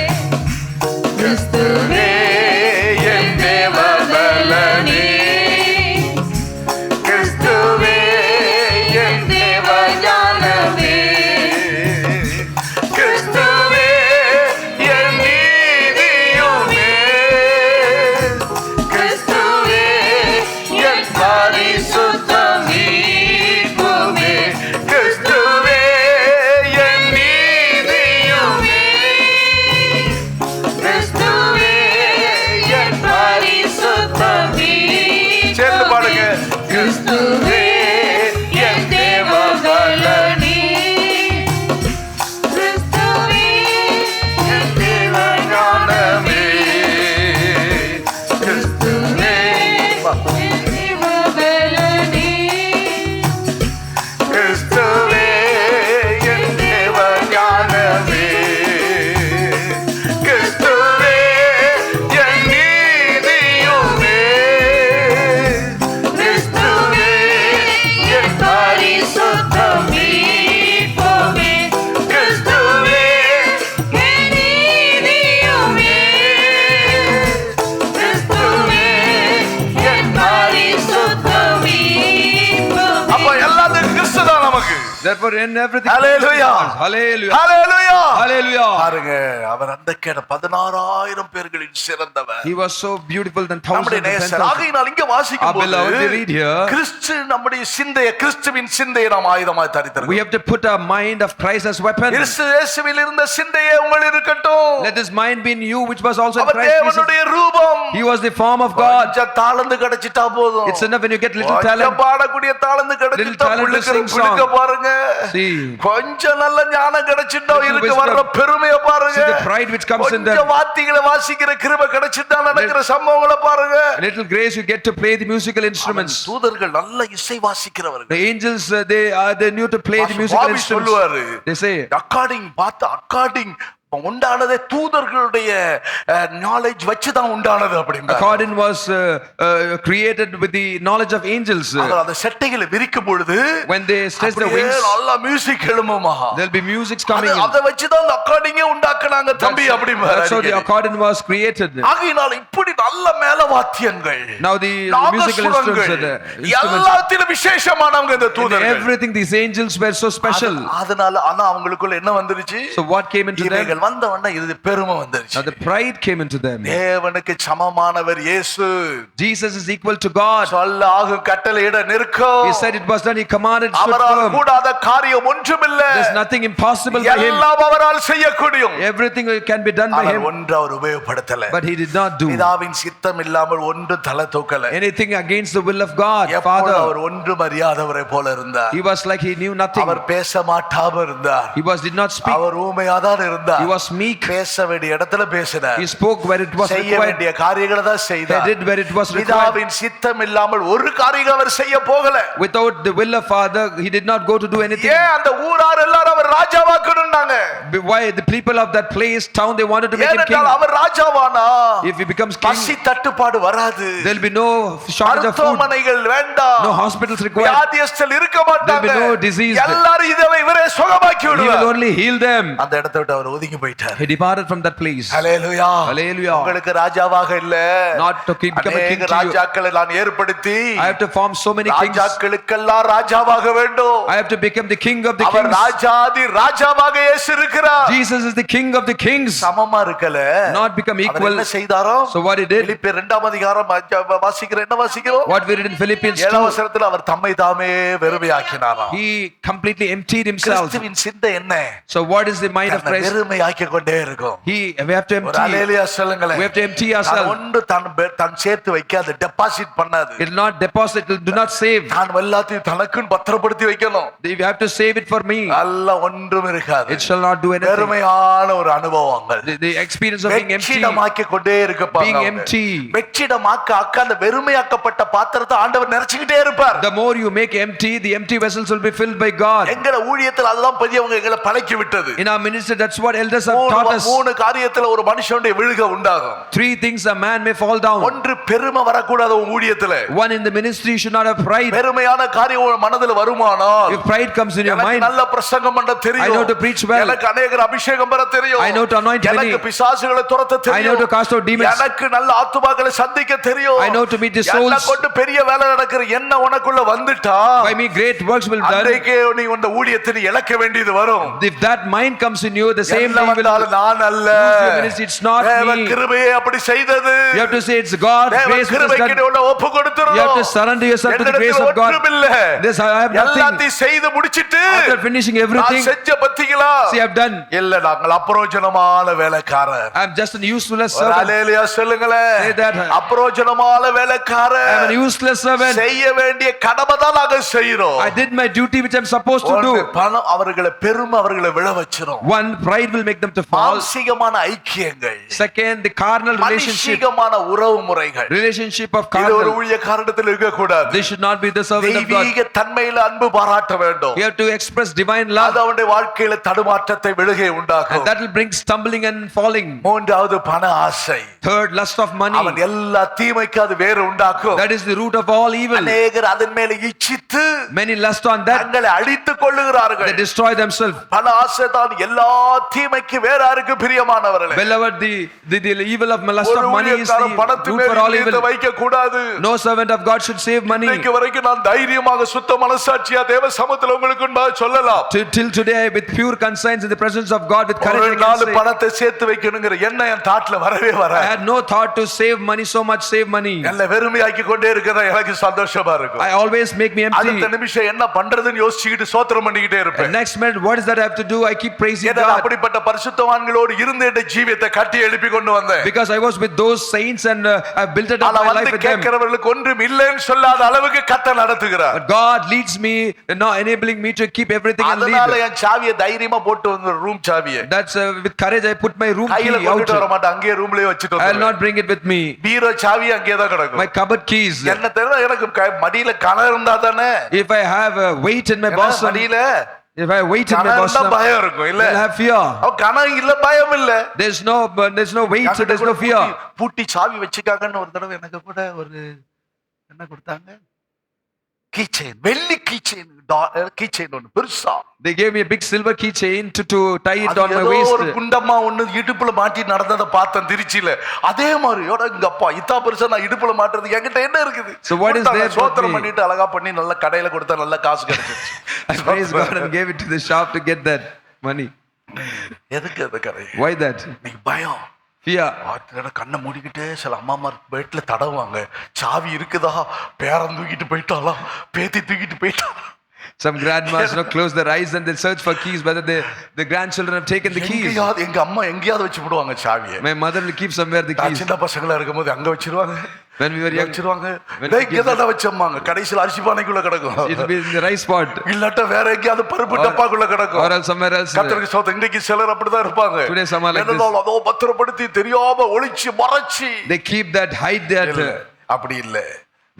கிறிஸ்துவே என் தேவ பலனே, Therefore, in everything. Hallelujah. Hallelujah. Hallelujah. Hallelujah. பாருங்க, அவர் அந்த கேட 16,000 பேர்களில் சிறந்தவர். He was so beautiful than thousands நம்முடைய and நேசர். 10,000. ஆகையினால் இங்க வாசிக்கும் Our beloved, we போது read here. கிறிஸ்து நம்முடைய சிந்தையை, கிறிஸ்துவின் சிந்தையை நாம் ஆயுதமாய் We தரித்திருக்கிறோம். have to put our mind of Christ as weapon. கிறிஸ்து இயேசுவில் இருந்த சிந்தையே உங்கள் இருக்கட்டும். Let this mind be in you, which was also in our Christ Jesus. தேவனுடைய ரூபம். He was the form of God. கொஞ்சம் தாளந்து கிடைச்சிட்டா போதும். It's enough when you get little கொஞ்சம் talent. பாடக்கூடிய தாளந்து கிடைச்சிட்டா talent to sing song. புழுக்க பாருங்க. See. கொஞ்சம் நல்ல ஞானம் கிடைச்சிட்டா Little இருக்கு wisdom. வர்ற பெருமையை பாருங்க. See the pride which comes in them. கொஞ்சம் வாத்திகளை வாசிக்கிற கிருபை கிடைச்சிட்டா நடக்கிற சம்பவங்களை பாருங்க. A little grace you get to play the musical instruments. தூதர்கள் நல்ல இசை வாசிக்கிறவர்கள். The angels, they knew to play the musical Bobby instruments. சொல்லுவாரு. They say, அக்கார்டிங் உண்டானதே தூதர்களுடைய நாலேஜ் வச்சுதான் உண்டானது அப்படிங்க. According was created with the knowledge of angels. அந்த செட்டைகளை விரிக்கும் பொழுது When they stretch the wings, நல்ல music எழும்புமா. there'll be music coming in. அத வச்சுதான் அந்த அக்கார்டிங்கே உண்டாக்குனாங்க தம்பி அப்படிமா. That's how the accordion was created. ஆகையினால் இப்படி நல்ல மேலவாத்தியங்கள், Now the musical instruments are there. எல்லாத்திலும் விசேஷமானவங்க இந்த In தூதர்கள். everything these angels were so special. அதனால ஆனா அவங்களுக்குள்ள என்ன வந்துருச்சு? So what came into them? வந்த உடனே இது பெருமை வந்துருச்சு. Now the pride came into them. தேவனுக்கு சமமானவர் இயேசு. Jesus is equal to God. சொல்ல ஆகும் கட்டளையிட நிற்கும். He said it was done. He commanded. அவரால் கூடாத காரியம் ஒன்றுமில்லை. There's nothing impossible for him. எல்லாம் அவரால் செய்யக்கூடியும். Everything can be done by him. ஒன்று அவர் உபயோகப்படுத்தல. But he did not do பிதாவின் சித்தம் இல்லாமல் ஒன்று தலை தூக்கல. anything against the will of God. Father, Father, அவர் ஒன்று அறியாதவரை போல இருந்தார். he was like he knew nothing. அவர் பேச மாட்டாம இருந்தார். He did not speak. அவர் ஊமையாதான் இருந்தார். He was meek. பேச வேண்டிய இடத்துல பேசினார். He spoke where it was செய்ய required. வேண்டிய காரியங்களை தான் செய்தார். He did where it was required. பிதாவின் சித்தம் இல்லாமல் ஒரு காரியம் அவர் செய்ய போகல. Without the will of Father, he did not go to do anything. ஏன் அந்த ஊரார் எல்லாரும் அவர் ராஜாவாக்கணும்னாங்க? Why the people of that place, town, they wanted to make him king. ஏனென்றால் அவர் ராஜாவானா If he becomes king, பசி தட்டுப்பாடு வராது. there'll be no shortage of food. மருத்துவமனைகள் வேண்டாம். No hospitals required. வியாதியஸ்தர் இருக்க மாட்டாங்க. There'll be no disease. எல்லாரும் இவரே சுகமாக்கி He will விடுவார். only heal them. அந்த இடத்தை விட்டு அவர் ஒதுங்கி போயிட்டார். He departed from that place. Hallelujah. Hallelujah. உங்களுக்கு ராஜாவாக இல்ல. Not to become a king to you. ராஜாக்களை நான் ஏற்படுத்தி I have to form so many kings. ராஜாக்களுக்கெல்லாம் ராஜாவாக வேண்டும். I have to become the king of the our kings. ராஜாதி ராஜாவாக இயேசு இருக்கிறார். Jesus is the king of the kings. சமமா இருக்கல. Not become our equal. என்ன செய்தாரோ? So what he did? பிலிப்பியர் 2ஆம் அதிகாரம் வாசிக்கிறோம். என்ன வாசிக்கிறோம்? What we read in Philippians 2. 7ஆம் வசனத்தில் அவர் தம்மை தாமே வெறுமையாக்கினாராம். He completely emptied himself. கிறிஸ்துவின் சிந்தை என்ன? So what is the mind of Christ? வெறுமையாக்கி கொண்டே இருக்கும். We have to ஒரு empty. ஹல்லேலூயா சொல்லுங்களேன். We have to empty ourselves. ஒன்று தான் சேர்த்து வைக்காது, டெபாசிட் பண்ணாது. It will not deposit, it will do not save. நான் எல்லாத்தையும் தனக்குன்னு பத்திரப்படுத்தி வைக்கணும். You have to save it for me. அல்ல ஒன்றும் இருக்காது. It shall not do anything. வெறுமையான ஒரு அனுபவங்கள். The experience of being empty. வெற்றிடமாக்கி கொண்டே இருக்க Being empty. வெற்றிடமாக்க அந்த வெறுமையாக்கப்பட்ட பாத்திரத்தை ஆண்டவர் நிறைச்சிக்கிட்டே இருப்பார். The more you make empty, the empty vessels will be filled by God. எங்கட ஊழியத்தில் அதுதான் பெரியவங்க எங்களை பழக்கி விட்டது. In our ministry, that's what elders have taught us. மூணு காரியத்துல ஒரு மனுஷனுடைய விழுக உண்டாகும். 3 things a man may fall down. ஒன்று பெருமை வரக்கூடாது உங்க ஊழியத்துல. One, in the ministry you should not have pride. பெருமையான காரியம் உங்க மனதில் வருமானால், If pride comes in your எனக்கு mind, நல்ல பிரசங்கம் பண்ண தெரியும். I know to preach well. எனக்கு அநேகர் அபிஷேகம் பெற தெரியும். I know to anoint many. எனக்கு பிசாசுகளை துரத்த தெரியும். I know to cast out demons. எனக்கு நல்ல ஆத்துமாக்களை சந்திக்க தெரியும். I know to meet the souls. என்ன கொண்டு பெரிய வேலை நடக்கிற என்ன உனக்குள்ள வந்துட்டா, By me great works will be done. அன்றைக்கே நீ இந்த ஊழியத்தை இழக்க வேண்டியது வரும். If that mind comes in you, the same என்ன thing will வந்தாலும் நான் அல்ல. lose your ministry. It's not தேவ me. கிருபையே அப்படி செய்தது. You have to say it's God's தேவ grace which is கிருபைக்கு done. உன்னை ஒப்பு கொடுத்துறோம். You have to surrender yourself to the grace of God. This I have nothing. எல்லாத்தையும் செய்து முடிச்சிட்டு After finishing everything, நான் செஞ்ச பத்திகளா see, I have done. இல்ல நாங்கள் அப்ரோஜனமான வேலைக்காரர். I am just a useless ஒரு servant. ஹல்லேலூயா சொல்லுங்களே. Say that. அப்ரோஜனமான I am வேலைக்காரர். a useless servant. செய்ய வேண்டிய கடமை தான் நாங்கள் செய்றோம். I did my duty which I am supposed to do. பணம் அவர்களை பெருமை அவர்களை விழ வச்சிரும். One, pride will make them to fall. மாம்சீகமான ஐக்கியங்கள். Second, the carnal relationship. மாம்சீகமான உறவு முறைகள். Relationship of இது ஒரு carnal. ஊழியக்காரனிடத்தில் இருக்க கூடாது. This should not be the servant of God. தெய்வீக தன்மையில அன்பு பாராட்ட வேண்டும். You have to express divine love. அது அவனுடைய வாழ்க்கையில தடுமாற்றத்தை விழ விழுகை and உண்டாக்கும். that will bring stumbling and falling. மூன்றாவது பண ஆசை. Third, lust of money. அவன் எல்லா தீமைக்கு அது வேறு உண்டாக்கும். That is the root of all evil. அநேகர் அதன் மேல இச்சித்து Many lust on that. தங்களை அழித்துக் கொள்ளுகிறார்கள். They destroy themselves. பண ஆசை தான் எல்லா தீமைக்கு வேறாருக்கு பிரியமானவர்களே. Beloved, the evil of lust of money is the பணத்து root for all மேல் evil. வைக்க கூடாது. No servant of God should save money. இன்னைக்கு வரைக்கும் நான் தைரியமாக சுத்த மனசாட்சியா தேவ சமூகத்தில் உங்களுக்கு முன்பாக சொல்லலாம். Till today, with pure conscience in the presence of God, with courage, ஒரு I நாள் can say, பணத்தை சேர்த்து வைக்கணுங்கிற எண்ணம் என் தாட்ல வரவே I வராது. had no thought to save money, so much save money. நல்ல வெறுமையாக்கி கொண்டே இருக்கிறது எனக்கு சந்தோஷமா இருக்கும். I always make me empty. அடுத்த நிமிஷம் என்ன பண்றதுன்னு யோசிச்சுக்கிட்டு ஸ்தோத்திரம் பண்ணிக்கிட்டே And இருப்பேன். next minute, what does that have to do? I keep praising ஏன்னா God. அப்படிப்பட்ட பரிசுத்தவான்களோடு இருந்து என் ஜீவியத்தை கட்டி எழுப்பி கொண்டு வந்தேன். Because I was with those saints and I built it up ஆனா my life வந்து with them. கேட்கிறவர்களுக்கு ஒன்றும் இல்லைன்னு சொல்லாத அளவுக்கு கர்த்தர் நடத்துகிறார். But God leads me, now enabling me to keep everything and அதனால lead. என் சாவியை தைரியமா போட்டு வந்து ரூம் சாவியை That's with courage I put my room கையில key கொண்டுட்டு வர out. மாட்டேன், அங்கேயே ரூம்லயே வச்சுட்டு I will வந்துருவேன். not bring it with me. பீரோ சாவி அங்கேயே தான் கிடக்கும். My cupboard keys. என்ன தெரியல, எனக்கு மடியில கணம் இருந்தா தானே. If I have a weight in my bosom, மடியில if I have weight in my கணம் இருந்தா bosom, பயம் இருக்கும் இல்ல. I'll have fear. கணம் இல்ல பயம் இல்ல. There's no weight, so there's no fear. பூட்டி சாவி வச்சுக்காங்கன்னு ஒரு தடவை எனக்கு கூட ஒரு என்ன கொடுத்தாங்க, கீச்செயின், வெள்ளி கீச்செயின், கீச்செயின் ஒண்ணு பெருசா. They gave me a big silver keychain to tie it on my ஒரு waist. குண்டம்மா ஒண்ணு இடுப்புல மாட்டி நடந்ததை பார்த்தேன் திருச்சியில. அதே மாதிரி எங்க அப்பா இத்தா பெருசா நான் இடுப்புல மாட்டுறது என்கிட்ட என்ன இருக்குது. So what is there? சோத்திரம் பண்ணிட்டு அழகா பண்ணி நல்ல கடையில கொடுத்தா நல்ல காசு கிடைச்சிச்சு. I praise God and gave it to the shop to get that money. எதுக்கு அந்த கடை? Why that? நீங்க பயம். Fear. கண்ணை மூடிக்கிட்டே சில அம்மாமார் வீட்டுல தடவாங்க, சாவி இருக்குதா, பேரன் தூக்கிட்டு போயிட்டாளா, பேத்தி தூக்கிட்டு போயிட்டா. Some grandmas close their eyes and they search for keys whether the grandchildren have taken the keys. எங்க அம்மா எங்கேயாவது வச்சு விடுவாங்க சாவியை. My mother will keep somewhere the keys. சின்ன பசங்களா இருக்கும்போது அங்க வச்சிருவாங்க. When we were young, வச்சிருவாங்க. இங்கதான் வச்சம்மாங்க, கடைசியில் அரிசி பானைக்குள்ள கிடக்கும். it will be in the rice pot. இல்லாட்ட வேற எங்கேயாவது பருப்பு டப்பாக்குள்ள கிடக்கும். Or else somewhere else. கர்த்தருக்கு ஸ்தோத்திரம். இன்னைக்கு சிலர் அப்படிதான் இருப்பாங்க. Today some are like this. அதோ பத்திரப்படுத்தி தெரியாம ஒளிச்சு மறைச்சு. They keep that, hide that. அப்படி இல்ல.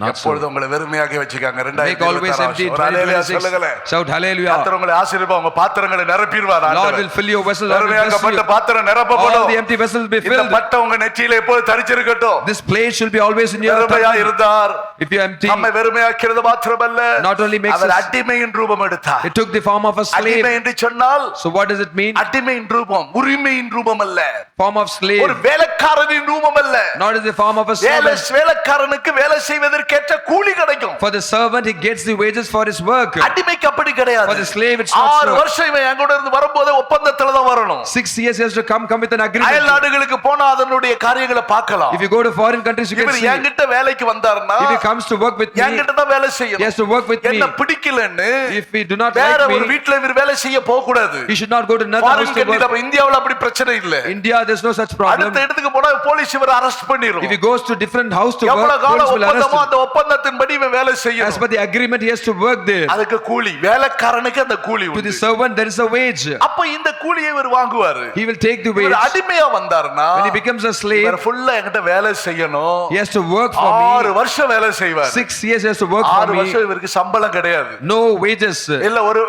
Not so. எப்பொழுதும் உங்களை வெறுமையாக வச்சுக்காங்க. Make always empty. 2026. Shout hallelujah. கர்த்தர் உங்களை ஆசீர்வதிப்பார், உங்க பாத்திரங்களை நிரப்பிடுவார். Lord will fill your vessel. Lord will bless வெறுமையாக்கப்பட்ட you. பாத்திரம் நிரப்பப்படும். All the empty vessels will be இந்த filled. பட்டம் உங்க நெற்றியில எப்போது தரிச்சிருக்கட்டும். This plate should be always in your வெறுமையா tongue. இருந்தார். If you are empty, நம்மை வெறுமையாக்கிறது மாத்திரமல்ல, not only makes our us, அடிமையின் ரூபம் எடுத்தார். it took the form of a slave. அடிமை என்று சொன்னால் So what does it mean? அடிமையின் ரூபம் உரிமையின் ரூபம் அல்ல, Form of slave. ஒரு வேலைக்காரனின் ரூபம் அல்ல. Not in the form of a servant. வேலைக்காரனுக்கு வேலை செய்வதற்கேற்ற கூலி கிடைக்கும். For the servant, he gets the wages for his work. அடிமைக்கு அப்படி கிடையாது. For the slave, it's not 6 so. வருஷம் இவன் என் கூட இருந்து வரும்போது ஒப்பந்தத்துல தான் வரணும். 6 years he has to come with an அயல் agreement. நாடுகளுக்கு போனா அதனுடைய காரியங்களை பார்க்கலாம். If you go to foreign countries, you can இவர் see. என்கிட்ட வேலைக்கு வந்தாருன்னா If he comes to work with me, என்கிட்ட தான் வேலை he செய்யணும். has to work with me. என்ன பிடிக்கலன்னு If we do not வேற like ஒரு me, வீட்ல இவர் வேலை செய்ய போக கூடாது. he should not go to another house to work. இந்தியாவுல அப்படி பிரச்சனை இல்ல. India, there's no such problem. அடுத்த இடத்துக்கு போனா போலீஸ் இவரை arrest பண்ணிரும். If he goes to different house to எவ்வளவு work, காலம் police will arrest ஒப்பந்தமோ him. அந்த ஒப்பந்தத்தின்படி இவன் வேலை As செய்யணும். per the agreement, he has to work there. அதுக்கு கூலி, வேலைக்காரனுக்கு அந்த கூலி To உண்டு. the servant, there is a wage. அப்ப இந்த கூலியை இவர் வாங்குவாரு. He will take the இவர் wage. அடிமையா வந்தாருன்னா When he becomes a slave, இவர் ஃபுல்லா என்கிட்ட வேலை செய்யணும். he has to work for 6 me. வருஷம் வேலை செய்வார். 6 years he has to work for 6 me. வருஷம் இவருக்கு சம்பளம் கிடையாது. No wages. இல்ல ஒரு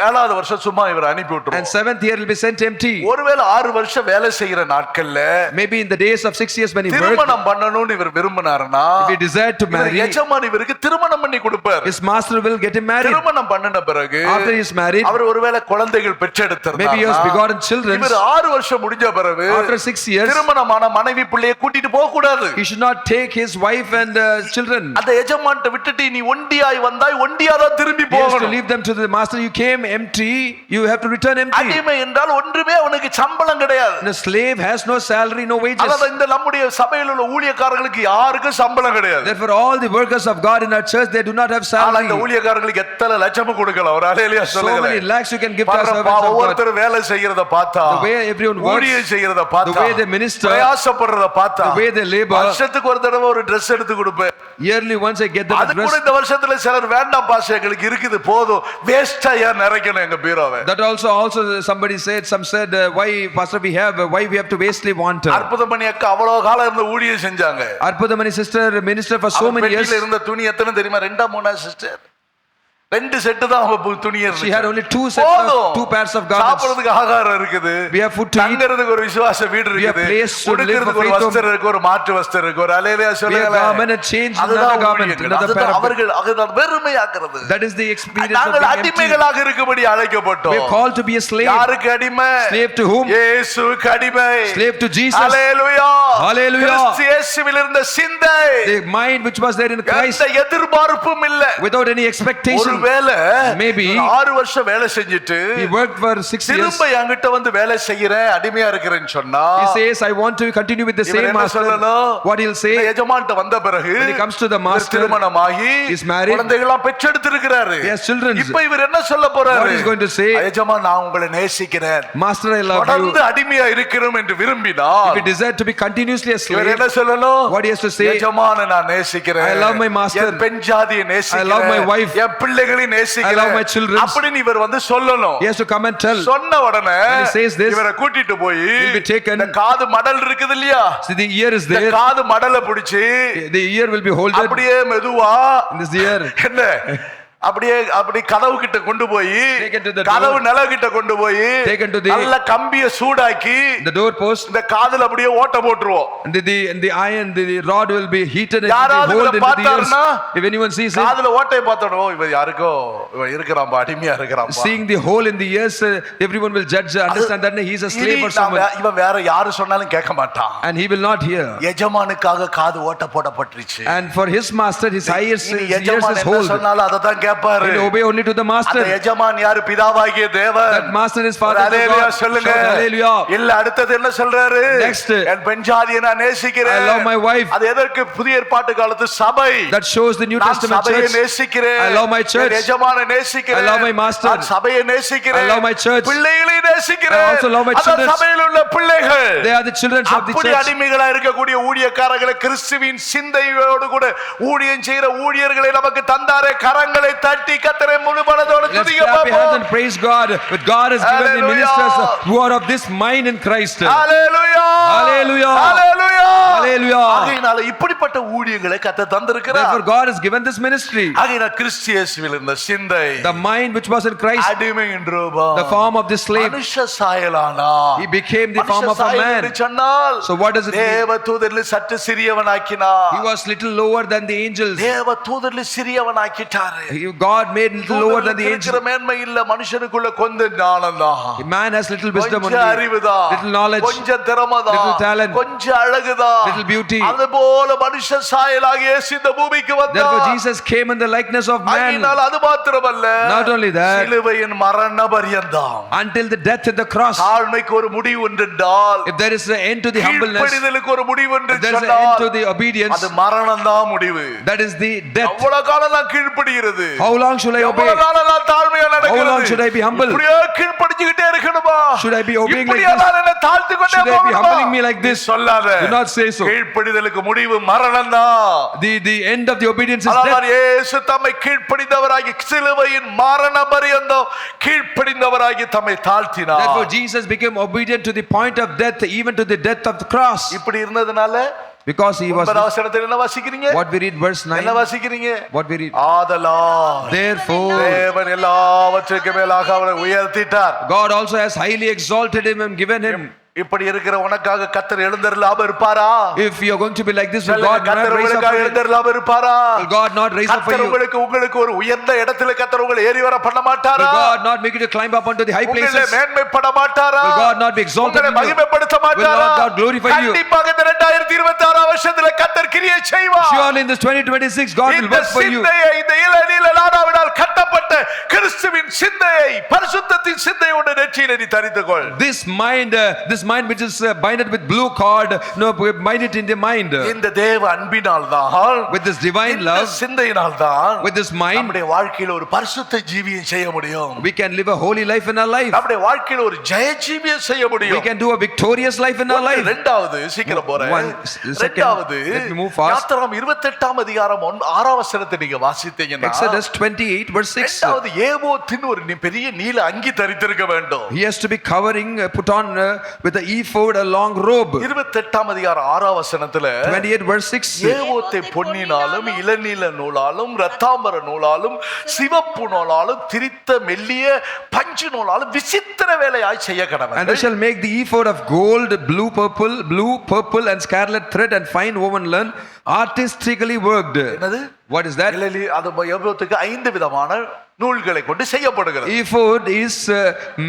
7வது வருஷம் சும்மா இவர் அனுப்பி And விட்டுருவோம். 7th year will be sent empty. ஒருவேளை 6 வருஷம் வேலை செய்யற நாட்கள்ல Maybe in the days of 6 years when he worked, திருமணம் பண்ணணும்னு இவர் விரும்பினாருன்னா if he desired to marry, எஜமான் இவருக்கு திருமணம் பண்ணி கொடுப்பார். his master will get him married. திருமணம் பண்ணின பிறகு After he is married, அவர் ஒருவேளை குழந்தைகள் பெற்றெடுத்தார். maybe he has begotten children. இவர் 6 வருஷம் முடிஞ்ச பிறகு After 6 years, திருமணமான மனைவி பிள்ளையை கூட்டிட்டு போக கூடாது. he should not take his wife and children. அந்த எஜமான்ட்ட விட்டுட்டு நீ ஒண்டியாய் வந்தாய், ஒண்டியா தான் திரும்பி He has to போகணும். leave them to the master. You came empty, you have to return empty. அடிமை என்றால் ஒன்றுமே அவனுக்கு சம்பளம் கிடையாது. And a slave has no salary, no wages. அதாவது இந்த நம்முடைய சபையில் உள்ள ஊழியக்காரர்களுக்கு யாருக்கும் சம்பளம் கிடையாது. Therefore, all the workers of God in our church, they do not have ஆனா salary. இந்த ஊழியக்காரர்களுக்கு எத்தனை லட்சம் கொடுக்கலாம், ஒரு அலையிலேயே So many சொல்லுங்க. lakhs you can give to our servants of God. ஒவ்வொருத்தர் வேலை செய்யறத பார்த்தா, The way everyone works, ஊழியம் செய்யறத பார்த்தா, the way they minister, பிரயாசப்படுறத பார்த்தா, the way they labor, வருஷத்துக்கு ஒரு தடவை ஒரு Dress எடுத்து கொடுப்பேன். yearly once I get them அது கூட dressed. இந்த வருஷத்துல சிலர் வேண்டாம் பாஸ், எங்களுக்கு இருக்குது போதும், வேஸ்டா ஏன் நிறைக்கணும் எங்க பீரோவை. That also somebody said, some said, why pastor why we have to wastely want. அற்புதமணி அக்கா அவ்வளவு காலம் இருந்து ஊழியம் செஞ்சாங்க. Arpudamani sister ministered for so many years. இருந்த துணி எத்தனை தெரியுமா? 2 3 சிஸ்டர் 2 செட்டு தான் அவ துணி She இருந்துச்சு. had only 2 sets of போதும். 2 pairs of garments. சாப்பிடுறதுக்கு ஆகாரம் இருக்குது, We have food to eat. தங்கறதுக்கு ஒரு விசுவாச வீடு We have இருக்குது, place to live உடுக்கிறதுக்கு for ஒரு faith home. வஸ்திரம் இருக்கு, ஒரு மாற்று வஸ்திரம் இருக்கு, ஒரு அல்லேலூயா We have சொல்லுங்களேன். garment and change அதுதான் another garment, ஊழியர்கள். another pair அதுதான் of அவர்கள் அதுதான் வெறுமையாக்குறது. That is the experience of நாங்கள் being empty. அடிமைகளாக இருக்கும்படி We are அழைக்கப்பட்டோம். called to be a slave. யாருக்கு அடிமை? Slave to whom? இயேசுவுக்கு அடிமை. Slave to Jesus. Hallelujah. Hallelujah. கிறிஸ்து இயேசுவில் இருந்த சிந்தை, The mind which was there in Christ, எந்த எதிர்பார்ப்பும் இல்ல. without any expectation. ஒருவேளை Maybe 6 வருஷம் வேலை செஞ்சுட்டு he worked for 6 years. திரும்ப என்கிட்ட வந்து வேலை செய்யறேன், அடிமையா இருக்கிறேன்னு சொன்னா, He says, I want to continue with the இவர் same என்ன master. சொல்லணும்? What he'll say, இந்த எஜமான்ட்ட வந்த பிறகு when he comes to the இவர் master, திருமணமாகி is married, குழந்தைகளாம் பெற்றெடுத்திருக்கிறாரு. he has children. இப்ப இவர் என்ன சொல்ல போறாரு? What is going to say? எஜமான், நான் உங்களை நேசிக்கிறேன், Master, I love you. தொடர்ந்து அடிமையா இருக்கிறோம் என்று If விரும்பினார், he desired to be continuously a இவர் slave, என்ன சொல்லணும்? what he has to say, எஜமானை நான் நேசிக்கிறேன், I love my master. என் பெண் ஜாதியை I love my நேசிக்கிறேன், wife. என் பிள்ளைகளை I love நேசிக்கிறேன் my children. அப்படின்னு இவர் வந்து சொல்லணும். he has to come and tell. சொன்ன உடனே When he says this, இவரை கூட்டிட்டு போய் he'll be taken. இந்த காது மடல் இருக்குது இல்லையா, See, the ear is இந்த there. காது மடலை பிடிச்சு The ear will be holded அப்படியே மெதுவா in this ear. என்ன அப்படி கதவு கிட்ட கொண்டு போய், Taken to the door. கதவு நிலவு கிட்ட கொண்டு போய் Taken to the- நல்ல கம்பிய சூடாக்கி The door post இந்த காதுல அப்படியே ஓட்ட போட்டுருவோம். and the iron, the rod will be heated and it will யாராவது be hold இவரை into the ears. பார்த்தாருன்னா, If anyone sees it, காதுல ஓட்டையை பார்த்தோம், இவன் யாருக்கோ இவன் இருக்கிறான், அடிமையா இருக்கிறான். seeing the hole in the ears, everyone will judge, understand that he is a slave or someone, இவன் வேற யாரு சொன்னாலும் கேட்க மாட்டான். and he will not hear. எஜமானுக்காக காது ஓட்ட போடப்பட்டுருச்சு. And for his master, his ears இனி is எஜமான் என்ன hold. சொன்னாலும் அதை தான் கேட்பாரு. He'll obey only to the அந்த master. எஜமான் யாரு? பிதாவாகிய தேவன். That master is Father of hallelujah God. சொல்லுங்க. Shout hallelujah. இல்ல அடுத்தது என்ன சொல்றாரு? Next, என் பெண் ஜாதியை நான் நேசிக்கிறேன். I love my wife. அது எதற்கு? புதிய ஏற்பாட்டு காலத்து சபை. That shows the New நான் Testament சபையை church. நேசிக்கிறேன். I love my church. என் எஜமானை நேசிக்கிறேன். I love my master. நான் சபையை நேசிக்கிறேன். I love my church. பிள்ளைகளை நேசிக்கிறேன். I also love my அந்த children. சபையில் உள்ள பிள்ளைகள். They are the children of the அப்படி church. அடிமைகளா இருக்கக்கூடிய ஊழியக்காரர்களை, கிறிஸ்துவின் சிந்தையோடு கூட ஊழியம் செய்கிற ஊழியர்களை நமக்கு தந்தாரே. கரங்களை தட்டி கர்த்தரை முழு மனதோடு Let's துதிக்க clap your hands பார்ப்போம். and praise God. But God has given the Hallelujah. ministers who are of this mind in Christ. Hallelujah. Hallelujah. Hallelujah. Hallelujah. ஆகையினால இப்படிப்பட்ட ஊழியங்களை கர்த்தர் தந்திருக்கிறார். Therefore God has given this ministry. ஆகையினால கிறிஸ்து இயேசுவில் இருந்த சிந்தை, The mind which was in Christ, அடிமையின் ரூபம், the form of the slave, மனுஷ சாயலானா. he became the form of a man. சொன்னால் So what does it mean? தேவ தூதரில் சற்று சிறியவனாக்கினார். He was little lower than the angels. தேவ தூதரில் சிறியவனாக்கிட்டாரு. God made little lower than the இருக்கிற angels. மேன்மை இல்ல, மனுஷனுக்குள்ள கொஞ்சம் ஞானம் தான், Man has little wisdom only, கொஞ்சம் அறிவுதான், little knowledge, கொஞ்சம் திறமைதான், little talent, கொஞ்சம் அழகுதான், little beauty. அதுபோல மனுஷ சாயலாக இயேசு இந்த பூமிக்கு Therefore வந்தார். Jesus came in the likeness of man. ஆகையினால் அது மாத்திரமல்ல, Not only that, சிலுவையின் மரண பரியந்தம், until the death at the cross. தாழ்மைக்கு ஒரு முடிவு உண்டென்றால், If there is an end to the humbleness, கீழ்ப்படிதலுக்கு ஒரு முடிவு என்று if there is an end to சொன்னால், the obedience, அது மரணம் தான் முடிவு. that is the death. அவ்வளவு காலம் நான் கீழ்ப்படிகிறது, How long should I obey? எவ்வளவு காலம் நான் தாழ்மையா How long should நடக்கிறது, I be humble? இப்படியே கீழ்ப்படிஞ்சுக்கிட்டே இருக்கணுமா? Should I be obeying like இப்படியே this? நான் என்னை தாழ்த்திக் கொண்டே Should I be போகணுமா? humbling me like this? சொல்லாத. Do not say so. கீழ்ப்படிதலுக்கு முடிவு மரணம் தான். The end of the obedience is அதாவது death. இயேசு தம்மை கீழ்ப்படிந்தவராகி சிலுவையின் மரண பரியந்தம் கீழ்ப்படிந்தவராகி தம்மை தாழ்த்தினார். Therefore Jesus became obedient to the point of death, even to the death of the cross. இப்படி இருந்ததனால Because he was. ஒன்பதாவது வசனத்தில் என்ன வாசிக்கிறீங்க? What we read verse 9. என்ன வாசிக்கிறீங்க? What we read. ஆதலால் Therefore தேவன் எல்லாவற்றுக்கும் மேலாக அவரை உயர்த்திட்டார். God also has highly exalted him and given him. இப்படி இருக்கிற உனக்காக கர்த்தர் எழுந்தருளாம இருப்பாரா? If you are going to be like this, will சொல்லுங்க, God not கர்த்தர் raise up உங்களுக்காக for you? எழுந்தருளாம இருப்பாரா? Will God not raise up for கர்த்தர் you? உங்களுக்கு ஒரு உயர்ந்த இடத்துல கர்த்தர் உங்களை ஏறி வர பண்ண மாட்டாரா? Will God not make you to climb up onto the high உங்களை places? மேன்மைப்பட மாட்டாரா? Will God not be exalted உங்களை in you? மகிமைப்படுத்த Will மாட்டாரா? not God glorify you? கண்டிப்பாக இந்த 2026 வருஷத்துல கர்த்தர் கிரியை செய்வார். Surely in this 2026 God will இந்த work for you. சிந்தையை, இந்த இளநீல லாடாவினால் கட்டப்பட்ட கிறிஸ்துவின் சிந்தையை, பரிசுத்தத்தின் சிந்தையோடு நெற்றியிலே நீ தரித்துக்கொள். This mind which is binded with blue cord, no, bind it in the mind. இந்த தேவ அன்பினால் தான், With this divine இந்த love, சிந்தையினால் தான் with this mind, நம்முடைய வாழ்க்கையில ஒரு பரிசுத்த ஜீவியம் செய்ய முடியும். we can live a holy life in our life. நம்முடைய வாழ்க்கையில ஒரு ஜெய ஜீவியம் செய்ய We முடியும். can do a victorious life in our life. இரண்டாவது சீக்கிரம் போறேன். Second, இரண்டாவது let me move fast. யாத்திராகமம் 28ஆம் அதிகாரம் 6ஆம் வசனத்தை நீங்க வாசித்தீங்கன்னா, Exodus 28 verse 6. இரண்டாவது ஏபோத்தின் ஒரு பெரிய நீல அங்கி தரித்திருக்க வேண்டும். He has to be covering, put on with with the ephod, a long robe. 28ஆம் அதிகாரம் 6ஆம் வசனத்துல 28 verse 6. ஏபோத்தை பொன்னினாலும் இளநீல நூலாலும் இரத்தாம்பர நூலாலும் சிவப்பு நூலாலும் திரித்த மெல்லிய பஞ்சு நூலாலும் விசித்திர வேலையாய் செய்ய And they கடவர்கள். shall make the ephod of gold, blue, purple, and scarlet thread, and fine woven learn, artistically worked. என்னது? What is that? அது ஏபோத்துக்கு 5 விதமான நூல்களை கொண்டு செய்யப்படுகிறது. Ephod is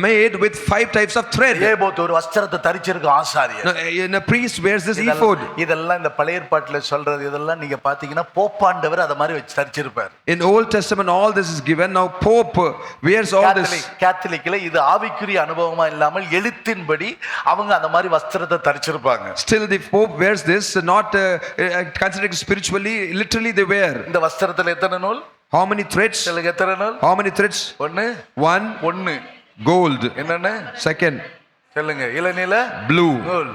made with 5 types of thread. Ephod ஒரு வஸ்திரத்தை தரிச்சிருக்க ஆசாரியர். Now, a priest wears this ephod. இதெல்லாம் இந்த பழைய ஏற்பாட்டுல சொல்றது இதெல்லாம் நீங்க பாத்தீங்கன்னா போப்பாண்டவர் அத மாதிரி வச்சு தரிச்சிருப்பார். In Old Testament all this is given. Now Pope wears all this. கேத்தலிக்ல இது ஆவிக்குரிய அனுபவமா இல்லாமல் எழுத்தின்படி அவங்க அந்த மாதிரி வஸ்திரத்தை தரிச்சிருப்பாங்க. Still the Pope wears this, not considered spiritually, literally they wear. இந்த வஸ்திரத்துல எத்தனை நூல்? How many threads? உங்களுக்கு எத்தனை நூல்? How many threads? ஒன்னு gold. என்னன்னு? Second, சொல்லுங்க. இளநீல blue. நூல்.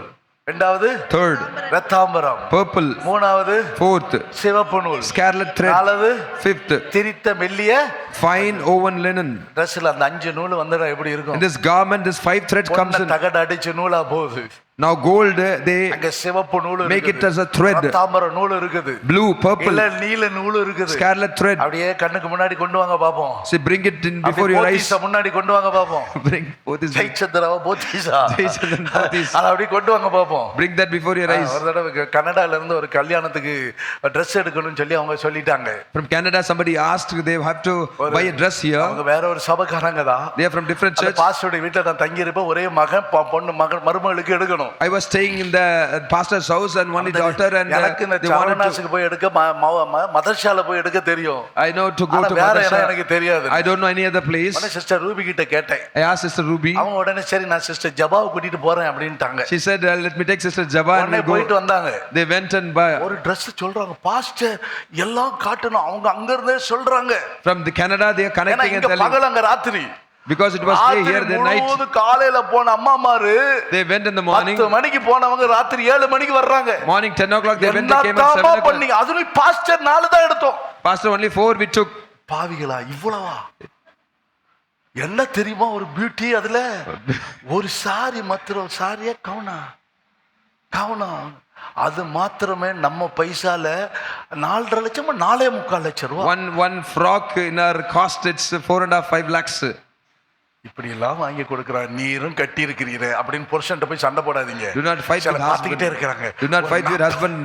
இரண்டாவது Third, இரத்தாம்பரம். purple. மூணாவது Fourth, சிவப்பு நூல். scarlet thread. நாலாவது Fifth, திரித்த மெல்லிய fine woven linen. ட்ரெஸ்ல அந்த 5 நூல் வந்தா எப்படி In இருக்கும்? this garment, this 5 threads comes in. தகட அடிச்ச நூலா போகுது. Now gold, they அங்க சிவப்பு நூல் make it இருக்குது. as a thread. இரத்தாம்பர நூல் இருக்குது. Blue, purple, நீல நூல் இருக்குது. scarlet thread. அப்படியே கண்ணுக்கு முன்னாடி கொண்டு வாங்க பாப்போம். See, bring it in before your eyes. போத்தீஸ முன்னாடி கொண்டு வாங்க பாப்போம். Bring both is. ஜெயச்சந்திராவ போத்தீஸா. Jayachandran Pothis. அத அப்படியே கொண்டு வாங்க பாப்போம். Bring that before your eyes. ஒரு தடவை கனடால இருந்து ஒரு கல்யாணத்துக்கு Dress எடுக்கணும்னு சொல்லி அவங்க சொல்லிட்டாங்க. From Canada, somebody asked they have to buy a dress here. அவங்க வேற ஒரு சபைக்காரங்க தான். They are from different church. பாஸ்டருடைய வீட்ல நான் தங்கி இருப்பேன். ஒரே மகன் பொண்ணு மருமகளுக்கு எடுக்கணும். I was staying in the pastor's house and one daughter and எனக்கு இந்த they wanted to. சரணாசுக்கு போய் எடுக்க மதர்ஷால போய் எடுக்க தெரியும். I know to go ஆனா to வேற Madrasa. இடம் எனக்கு தெரியாது. I don't know any other place. உடனே சிஸ்டர் ரூபி கிட்ட கேட்டேன். I asked Sister Ruby. அவங்க உடனே சரி நான் சிஸ்டர் ஜபாவை கூட்டிட்டு போறேன் அப்படின்ட்டாங்க. She said, let me take Sister Jaba and உடனே we'll போயிட்டு go. வந்தாங்க. They went and buy. ஒரு Dress சொல்றாங்க. பாஸ்டர் எல்லாம் காட்டணும். அவங்க அங்க இருந்தே சொல்றாங்க. From the Canada, they are ஏன்னா connecting and இங்க telling. பகல் அங்க ராத்திரி. Because it was day here, the night. ராத்திரி காலையில போன அம்மாமாரு They went in the morning. 10 மணிக்கு போனவங்க ராத்திரி 7 மணிக்கு வர்றாங்க. Morning 10 o'clock they went, they came at 7 என்னமா o'clock. பண்ணீங்க? அதுலயும் பாஸ்டர் 4 தான் எடுத்தோம். Pastor, only 4 we took. பாவிகளா இவ்வளவா? என்ன தெரியுமா ஒரு பியூட்டி அதுல? ஒரு சாரி மாத்திரம் சாரியா கவுனா அது மாத்திரமே நம்ம பைசால 4.5 லட்சம் 4.25 லட்சம் ரூபாய். One frock in our cost, it's 4.5 lakhs. இப்படி எல்லாம் வாங்கி கொடுக்கறான். நீரும் கட்டி இருக்கிறீரே அப்படின்னு புருஷன்ட்ட போய் சண்டை போடாதீங்க. Do not fight with husband. பாத்துக்கிட்டே இருக்காங்க. Do not fight with husband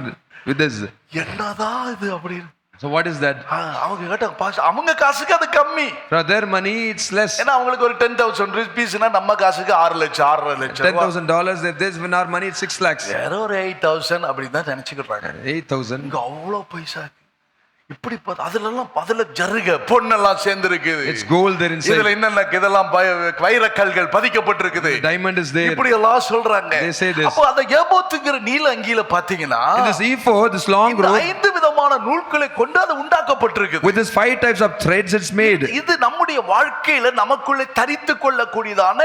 with this. என்னதான் இது அப்படி? So what is that? அவங்க கேட்ட பாஸ் அவங்க காசுக்கு அது கம்மி. For their money it's less. ஏன்னா அவங்களுக்கு ஒரு 10,000 rupeesனா நம்ம காசுக்கு 6 லட்சம் 6.5 லட்சம். $10,000. If this win our money, it's 6 lakhs. வேற ஒரு 8,000 அப்படி தான் நினைச்சுக்கிறாங்க. 8,000. இங்க அவ்வளவு பைசா இப்படி அதுல ஜருக பொன்னெல்லாம் சேர்ந்து இருக்குது. It's gold there inside. இதுல என்னென்ன இதெல்லாம் வைரக்கல்கள் பதிக்கப்பட்டிருக்குது. Diamond is there. இப்படி எல்லாம் சொல்றாங்க. They say this. அப்ப அந்த ஏபோத்துங்கிற நீல அங்கியில பாத்தீங்கன்னா In this ephod, this long robe, 5 விதமான நூல்களை கொண்டு அது உண்டாக்கப்பட்டிருக்குது. with this 5 types of threads it's made. இது நம்முடைய வாழ்க்கையில நமக்குள்ளே தரித்து கொள்ளக்கூடியதான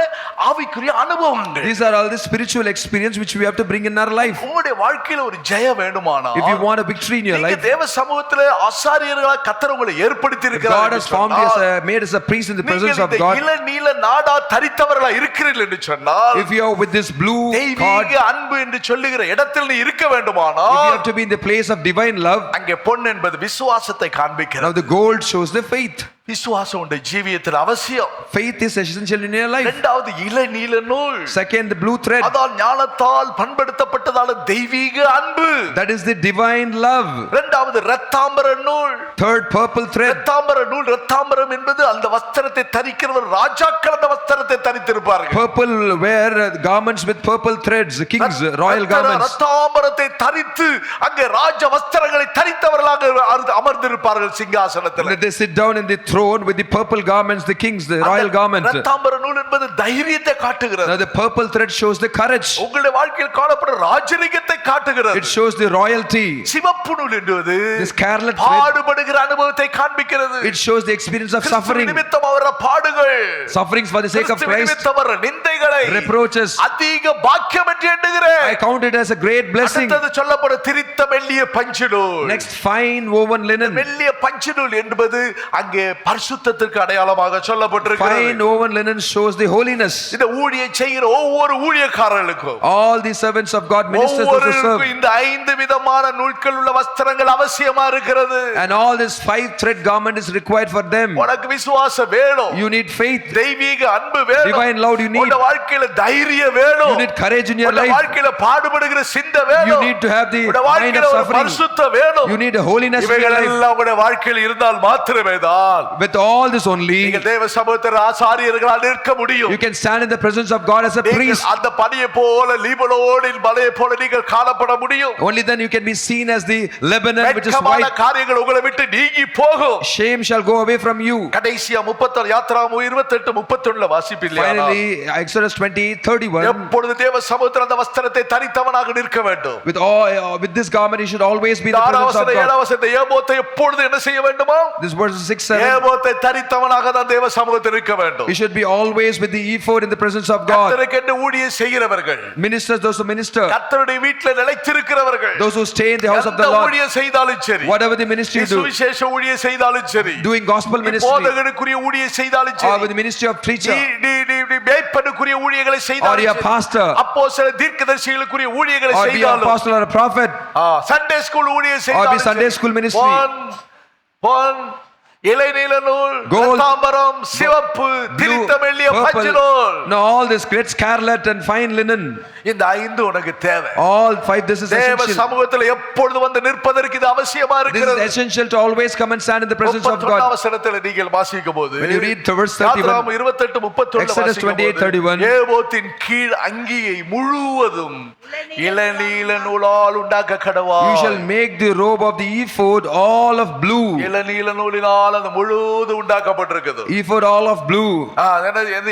ஆவிக்குரிய அனுபவங்கள். These are all the spiritual experience which we have to bring in our life. உங்களுடைய வாழ்க்கையில ஒரு ஜெயம் வேண்டுமானா, If you want a victory in your நீங்க life, தேவ சமூகத்திலே ஆசாரியர்களாக கர்த்தர் உங்களை ஏற்படுத்தி இருக்கிறார். God has formed you as made as a priest in the presence of God. இள நீல நாடா தரித்தவர்களா இருக்கிறீர்கள் என்று சொன்னால், If you are with this blue cord, தெய்வீக அன்பு என்று சொல்லுகிற இடத்தில் நீ இருக்க வேண்டுமானால், if you have to be in the place of divine love, அங்கே பொன் என்பது விசுவாசத்தை now காண்பிக்கிறது. the gold shows the faith. விசுவாசம் உடைய ஜீவியத்தில் அவசியம். Faith is essential in your life. இரண்டாவது இள நீல நூல். Second, the blue thread. அதான் ஞானத்தால் பண்படுத்தப்பட்டதான தெய்வீக அன்பு. That is the divine love. இரண்டாவது இரத்தாம்பர நூல். Third, purple thread. இரத்தாம்பர நூல். இரத்தாம்பரம் என்பது அந்த வஸ்திரத்தை தரிக்கிறவர் ராஜாக்கள் அந்த வஸ்திரத்தை தரித்திருப்பார்கள். Purple wear garments with purple threads, kings, royal garments. இரத்தாம்பரத்தை தரித்து அங்கே ராஜ வஸ்திரங்களை தரித்தவர்களாக அமர்ந்திருப்பார்கள் சிங்காசனத்தில். They sit down in the throne with the purple garments, the kings, the royal garment. இரத்தாம்பர நூல் என்பது தைரியத்தை காட்டுகிறது. Now the purple thread shows the courage. உங்களுடைய வாழ்க்கையில் காணப்படுற ராஜரிகத்தை காட்டுகிறது. It shows the royalty. சிவப்பு நூல் என்பது The scarlet thread, பாடுபடுகிற அனுபவத்தை காண்பிக்கிறது. it shows the experience of suffering. கிறிஸ்துவின் நிமித்தம் அவர பாடுகள், Sufferings for the sake of கிறிஸ்துவின் Christ, நிமித்தம் அவர நிந்தைகளை reproaches. அதிக பாக்கியம் என்று எண்ணுகிறேன். I count it as a great blessing. அடுத்தது சொல்லப்படும் திரித்த மெல்லிய பஞ்சு நூல். Next, fine woven linen. மெல்லிய பஞ்சு நூல் என்பது அங்கே பரிசுத்தத்திற்கு அடையாளமாக சொல்லப்பட்டிருக்கிறது. Fine woven linen shows the holiness. இந்த ஊழியம் செய்கிற ஒவ்வொரு ஊழியக்காரர்களுக்கும், All the servants of God, ministers those who serve, ஒவ்வொருவருக்கும் இந்த 5 விதமான நூல்கள் உள்ள வஸ்திரங்கள் அவசியமா இருக்கிறது. and all this 5 thread garment is required for them. உனக்கு விசுவாசம் வேணும், You need faith, தெய்வீக அன்பு வேணும், divine love you need, உன் வாழ்க்கையில தைரியம் வேணும், you need courage in your உன் life, வாழ்க்கையில பாடுபடுகிற சிந்தை you வேணும், need to have the உன் mind வாழ்க்கையில of ஒரு suffering, பரிசுத்தம் வேணும். you need a holiness in your இவைகள் life. எல்லாம் உங்களுடைய வாழ்க்கையில் இருந்தால் மாத்திரமே தான் With all this only, நீங்க தேவ சமூகத்தில் ஆசாரியர்களால் நிற்க முடியும். you can stand in the presence of God as a நீங்கள் priest. அந்த பனியை போல லீபனோனின் மலையை போல நீங்கள் காணப்பட முடியும். Only then you can be seen as the Lebanon which is வெட்கமான white. காரியங்கள் உங்களை விட்டு நீங்கி போகும். Shame shall go away from you. கடைசியா 36 யாத்ராகமம் 28 31ல வாசிப்பில்லையா? Finally, Exodus 20:31. எப்பொழுது தேவ சமூகத்தில் அந்த வஸ்திரத்தை தரித்தவனாக நிற்க வேண்டும். With this garment, you should always be in the presence of God. ஏபோத்தை எப்பொழுது என்ன செய்ய வேண்டுமா? This verse 6-7. ஏபோத்தை தரித்தவனாக தான் தேவ சமூகத்தில் இருக்க வேண்டும். You should be always with the ephod in the presence of God. கர்த்தருக்கென்று ஊழியம் செய்கிறவர்கள், Ministers, those who minister, கர்த்தருடைய வீட்டில் நிலைத்திருக்கிறவர்கள், those who stay in the house of the எந்த Lord, ஊழியம் செய்தாலும் சரி, whatever the ministry you do, சுவிசேஷ ஊழியம் செய்தாலும் சரி, doing gospel ministry, போதகனுக்குரிய ஊழியம் செய்தாலும் or சரி, with the ministry of preacher, நீ மேய்ப்பனுக்குரிய ஊழியங்களை or செய்தாலும் be a சரி, pastor, அப்போஸ்தல தீர்க்கதரிசிகளுக்குரிய ஊழியங்களை or be an செய்தாலும், apostle or a prophet, Sunday school ஊழியம் or be செய்தாலும் Sunday சரி, school ministry, பொன் இளைநீல நூல், Gold, ரத்தாம்பரம், சிவப்பு, blue, திரித்த மெல்லிய purple, பஞ்சு நூல், no, all this great scarlet and fine linen, இந்த 5 உனக்கு தேவை. all 5, this is தேவ essential. சமூகத்தில் எப்பொழுது வந்து நிற்பதற்கு இது அவசியமா This is இருக்கிறது. essential to always come and stand in the presence of 31 God. வசனத்தில் நீங்கள் வாசிக்கும்போது, When you read to verse 31, யாத்ராகமம் 28 31 Exodus 28:31, ஏபோத்தின் கீழ் அங்கியை முழுவதும் இளநீல நூலால் உண்டாக்க கடவா. you shall make the robe of the ephod all of blue. இளநீல நூலினால் அது முழுவதும் உண்டாக்கப்பட்டிருக்கிறது. Ephod all of blue.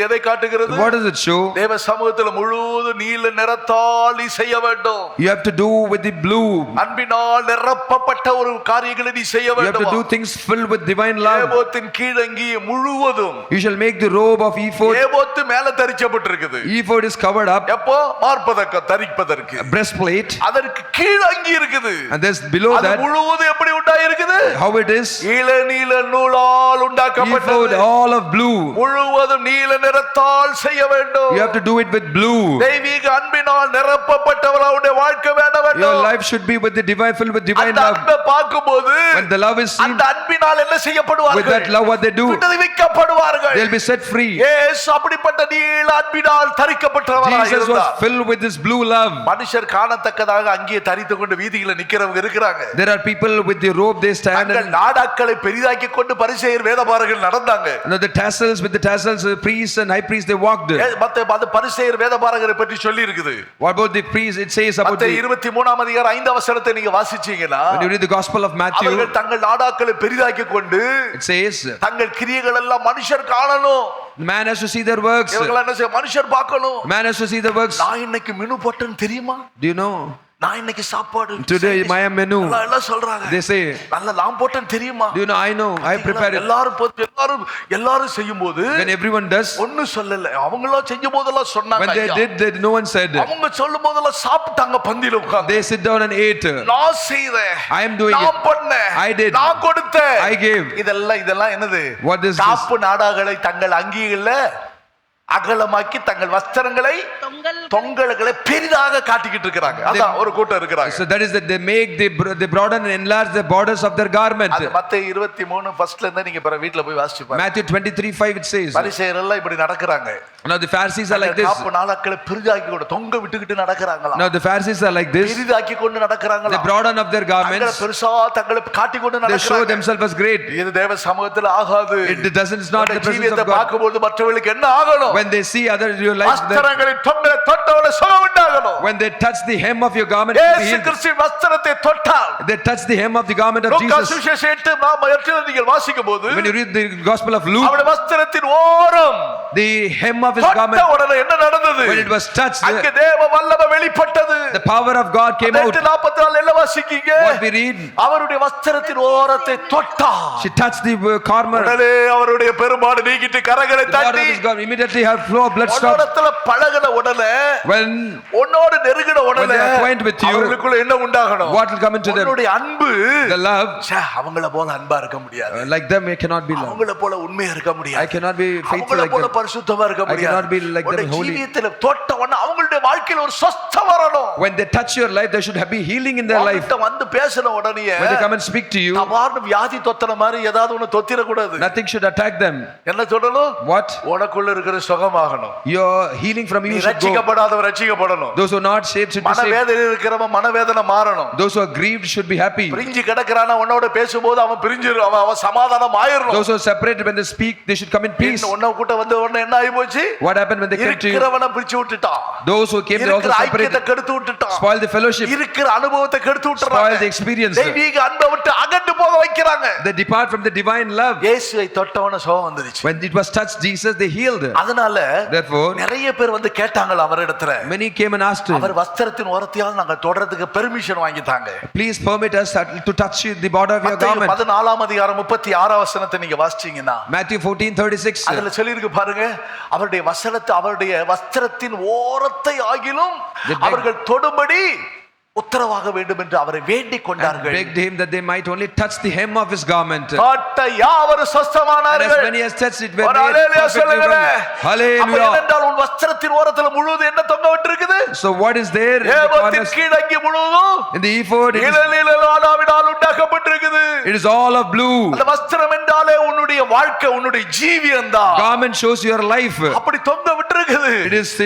எதை காட்டுகிறது? What does it show? தேவ சமூகத்தில் முழுவதும் நீல நிறத்தால் நீ செய்ய வேண்டும். You have to do with the blue. அன்பினால் நிரப்பப்பட்ட ஒரு காரியங்களை நீ செய்ய You have வேண்டும். to do things filled with divine love. ஏபோத்தின் கீழ் அங்கியை முழுவதும், You shall make the robe of ephod. ஏபோத்து மேல தரிக்கப்பட்டிருக்குது. Ephod is covered up. எப்போ? மார்பதக்கம் தரிப்பதற்கு. A breastplate. அதற்கு கீழ் அங்கி இருக்குது. And there's below அது that. முழுவதும் எப்படி உண்டாயிருக்குது? How it is? இளநீல நூலால் Ephod உண்டாக்கப்பட்டது. all of blue. முழுவதும் நீல நிறத்தால் செய்ய வேண்டும். You have to do it with blue. தெய்வீக அன்பினால் நிரப்பப்பட்டவர்களுடைய வாழ்க்கை வேண்ட Your வேண்டும். life should be with the divine, filled with divine அந்த love. அன்பை பார்க்கும்போது When the love is seen, அந்த அன்பினால் என்ன with செய்யப்படுவார்கள்? that love what they do, விடுவிக்கப்படுவார்கள். they'll be set free. இயேசு அப்படிப்பட்ட நீல அன்பினால் தரிக்கப்பட்டவராக Jesus was இருந்தார். filled with this blue love. மனுஷர் காணத்தக்கதாக அங்கே தரித்துக் கொண்டு வீதியில நிக்கிறவங்க இருக்கிறாங்க. There are people with the robe, they stand தங்கள் and நாடாக்களை பெரிதாக்கி கொண்டு பரிசேயர் வேதபாரகர்கள் நடந்தாங்க. the tassels, with the tassels, the priests and high priests, they walked. மத்த பரிசேயர் வேதபாரகரை பற்றி சொல்லி இருக்குது. What about the priests? It says about மத்த the, 23ஆம் அதிகாரம் 5 வசனத்தை நீங்க வாசிச்சீங்கன்னா, when you read the Gospel of Matthew, அவர்கள் தங்கள் நாடாக்களை பெரிதாக்கி கொண்டு it says, தங்கள் கிரியைகள் எல்லாம் மனுஷர் காணணும். man has to see their works. இவங்க என்ன செய்ய? மனுஷர் பார்க்கணும். Man has to see the works. நான் இன்னைக்கு மெனு போட்டேன்னு தெரியுமா? Do you know? நான் இன்னைக்கு சாப்பாடு Today my menu. எல்லாம் சொல்றாங்க. They say, நல்ல நான் போட்டேன்னு தெரியுமா? do you know? I know. I prepared it. எல்லாரும் செய்யும்போது When everyone does, ஒண்ணு சொல்லல. அவங்களா செய்யும் போதெல்லாம் சொன்னாங்க. when they did, no one said. அவங்க சொல்லும் போதெல்லாம் சாப்பிட்டாங்க பந்தியில உட்கார்ந்து. They sit down and ate. நான் செய்தேன். I am doing it. நான் பண்ணேன். I did. நான் கொடுத்தேன். I gave. இதெல்லாம் என்னது? What is this? காப்பு நாடாகளை தங்கள் அங்கிகள அகலமாக்கி தங்கள் வஸ்திரங்களை தொங்கல்களை பெரிதாக காட்டிக்கிட்டு இருக்காங்க. அதான் ஒரு கூட்டம் இருக்காங்க. So that is that they make they broaden and enlarge the borders of their garment. அது மத்தேயு 23 ஃபர்ஸ்ட்ல இருந்து நீங்க பிற வீட்ல போய் வாசிச்சு பாருங்க. Matthew 23:5 it says. பரிசேயர் எல்லாம் இப்படி நடக்கறாங்க. Now the Pharisees are like this. காப்பு நாடாக்களை பெரிதாக்கி கொண்டு தொங்க விட்டுக்கிட்டு நடக்கறாங்களா? Now the Pharisees are like this. பெரிதாக்கி கொண்டு நடக்கறாங்களா? They broaden up their garments. பெருசா தங்களை காட்டி கொண்டு They show நடக்கறாங்க. themselves as great. இது தேவ சமூகத்தில் ஆகாது. It doesn't, it's not the presence of God. பார்க்கும்போது மற்றவங்களுக்கு என்ன ஆகணும்? When they see other your life, வஸ்திரங்களை தொட்டவன சுகம் உண்டாகணும். when they touch the hem of your garment, இயேசு கிறிஸ்து வஸ்திரத்தை தொட்டால், they touch the hem of the garment of Luca Jesus. சுவிசேஷம் 8 நீங்கள் வாசிக்கும்போது, When you read the Gospel of Luke, அவருடைய வஸ்திரத்தின் ஓரம் the hem of his தொட்ட garment, உடனே என்ன நடந்தது? when it was touched, அங்கே தேவ வல்லமை வெளிப்பட்டது. the power of God came out. 8:44 என்ன வாசிக்கீங்க? What we read, அவருடைய வஸ்திரத்தின் ஓரத்தை தொட்டார். she touched the garment. உடனே அவருடைய பெரும்பாடு நீக்கிட்டு கரங்களை The water தட்டி of his garment, immediately her flow of blood stopped. உன்னோடத்துல பழகுன உடனே, When உன்னோடு நெருங்கின when உடனே they are acquainted with you, அவர்களுக்குள்ள என்ன உண்டாகணும்? what will come into them? உன்னுடைய அன்பு The love, ச்சே, அவங்கள போல அன்பா இருக்க முடியாது. like them, I cannot be loved. அவங்கள போல உண்மையா இருக்க I முடியாது. cannot be faithful அவங்கள like போல them. பரிசுத்தமா இருக்க I cannot be முடியாது. like them, உன்னுடைய holy. ஜீவியத்துல தொட்ட உடனே அவங்களுடைய வாழ்க்கையில ஒரு சொஸ்தம் வரணும். When they touch your life, there should be healing in their life. உன்கிட்ட வந்து பேசின உடனே When they come and speak to you, தபார்னு வியாதி தொத்தன மாதிரி ஏதாவது ஒண்ணு தொத்திர கூடாது. nothing should attack them. என்ன சொல்லணும்? What? உனக்குள்ள இருக்கிற சுகமாகணும். Your healing from you should go. ரட்சிக்கப்படாதவன் ரட்சிக்கப்படணும். Those who are not saved should be saved. மனவேதனை இருக்கிறவன் மனவேதனை மாறணும். Those who are grieved should be happy. பிரிஞ்சு கிடக்குறானா உன்னோட பேசும்போது அவன் பிரிஞ்சு அவன் சமாதானம் ஆயிரணும். Those who are separated, when they speak, they should come in peace. உன்ன கூட்ட வந்து உடனே என்ன ஆயி போச்சு? What happened when they came to you? இருக்கிறவன பிரிச்சு விட்டுட்டான். Those who came, they also இருக்கிற separated. ஐக்கியத்தை கெடுத்து விட்டுட்டான். Spoil the fellowship. இருக்கிற அனுபவத்தை கெடுத்து விட்டுறாங்க. Spoil the experience. தெய்வீக அன்பை விட்டு அகன்று போக வைக்கிறாங்க. They depart from the divine love. இயேசுவை தொட்டவன சுகம் வந்துருச்சு. When it was touched Jesus, they healed. அதனால Therefore, நிறைய பேர் வந்து கேட்டாங்க அவரிடத்துல. many came and asked him, அவர் வஸ்திரத்தின் ஓரத்தையாவது நாங்க தொடறதுக்கு பெர்மிஷன் வாங்கிட்டாங்க. please permit us to touch the border of your garment. 14ஆம் அதிகாரம் 36 வசனத்தை நீங்க வாசிச்சீங்கன்னா, Matthew 14:36. அதுல சொல்லி இருக்கு பாருங்க, அவருடைய வஸ்திரத்தின் ஓரத்தை ஆகிலும் அவர்கள் தொடும்படி உத்தரவாக வேண்டும் என்று அவரை வேண்டிக் கொண்டார்கள். Begged him that they might only touch the hem of his garment. தொட்ட யாவரும் சொஸ்தமானார்கள். And as many as touched it were ஒரு made ஹalleluya perfectly சொல்லுங்க. well. Hallelujah. அப்ப என்னென்றால் உன் வஸ்திரத்தின் ஓரத்துல முழுவதும் என்ன தொங்க விட்டிருக்குது? So what is there in the ஏபத்தின் corners? கீழங்கி முழுவதும் In the ephod, இளநீலனாவினால் உண்டாக்கப்பட்டிருக்குது. it is all of blue. அந்த வஸ்திரம் என்றாலே உன்னுடைய வாழ்க்கை, உன்னுடைய ஜீவியம் தான். Garment shows your life. அப்படி தொங்க விட்டிருக்குது.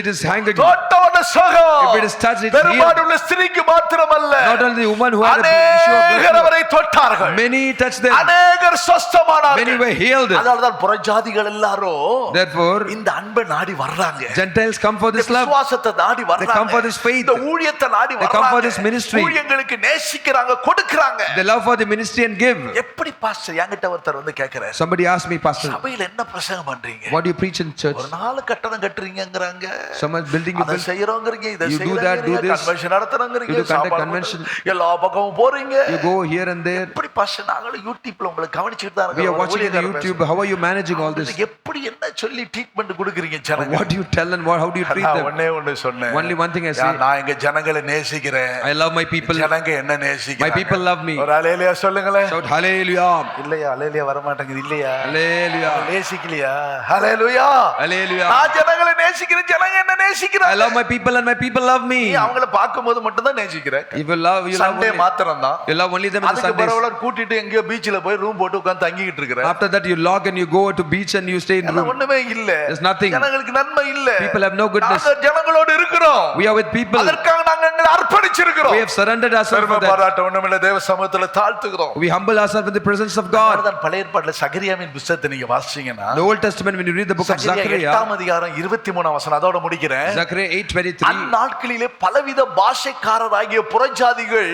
It is hanging. தொட்டவன சுகம். If it is touched, it's healed. பெரும்பாடுள்ள ஸ்திரீக்கு மாத்திரமல்ல, Not only the woman who had a issue of அநேகர் blood, அவரை தொட்டார்கள். many touched them. அநேகர் சொஸ்தமானார்கள். Many were healed. அதனால்தான் புறஜாதிகள் எல்லாரும் Therefore, இந்த அன்பை நாடி வர்றாங்க. Gentiles come for this love. விசுவாசத்தை நாடி வர்றாங்க. They come for this faith. இந்த ஊழியத்தை நாடி They come for வர்றாங்க. this ministry. ஊழியங்களுக்கு நேசிக்கறாங்க, கொடுக்கறாங்க. They love for the ministry and give. எப்படி பாஸ்டர் என்கிட்ட ஒருத்தர் வந்து கேக்குறாரு, Somebody asked me, Pastor, சபையில என்ன பிரசங்கம் பண்றீங்க? what do you preach in church? ஒரு நாள் கட்டடம் கட்டுறீங்கங்கறாங்க. Someone's building, you அதை build. செய்யறோங்கறீங்க, இதை You do that, do செய்யறீங்க, this. கன்வென்ஷன் நடத்துறங்கறீங்க, You do conduct convention. எல்லா பக்கமும் போறீங்க. You go here and there. எப்படி பாஸ்டர் நாங்களும் யூடியூப்ல உங்களை கவனிச்சிட்டு தான் We are இருக்கோம். watching in YouTube. How are you managing all this? எப்படி என்ன சொல்லி ட்ரீட்மென்ட் கொடுக்கறீங்க ஜனங்க? What do you tell and how do you treat நான் them? ஒண்ணே ஒண்ணு சொன்னேன். Only one thing I say. நான் எங்க ஜனங்களை நேசிக்கிறேன். I love my people. ஜனங்க என்ன நேசிக்கிறாங்க. My people love me. ஒரு ஹalleluya சொல்லுங்களே. Shout hallelujah. இல்லையா ஹalleluya வர மாட்டேங்குது. இல்லையா Hallelujah. நேசிக்கலையா? ஹalleluya. Hallelujah. நான் ஜனங்களை நேசிக்கிறேன், ஜனங்க என்ன I நேசிக்கிறாங்க. love my people and my people love me. நீ அவங்கள பாக்கும்போது மட்டும் தான் நேசிக்கிறேன். If you love Sunday only, மாத்திரம் தான். you love only them on the அதுக்கு Sundays. பரவலர் கூட்டிட்டு எங்கேயோ பீச்ல போய் ரூம் போட்டு உட்கார்ந்து தங்கிட்டு இருக்கற. After that you log and you go to beach and you stay in அது room. ஒண்ணுமே இல்ல. There's nothing. ஜனங்களுக்கு நன்மை இல்ல. People have no goodness. நாங்க ஜனங்களோடு இருக்கிறோம். We are with people. அதற்காக நாங்க எங்களை அர்ப்பணிச்சிருக்கிறோம். We have surrendered ourselves for பெருமை that. பாராட்ட ஒண்ணுமில்ல, தேவ சமூகத்துல தாழ்த்துகிறோம். We humble ourselves in the presence of God. அதனால தான் பழைய ஏற்பாட்டுல சகரியாவின் புத்தகத்தை நீங்க வாசிச்சீங்கன்னா, The Old Testament, when you read the book of Zechariah Zechariah, 8ஆம் அதிகாரம் 23ஆம் வசனம், அதோட முடிக்கிறேன். Zechariah 8:23, அந்நாட்களிலே பலவித பாஷைக்காரராகிய புறஜாதிகள்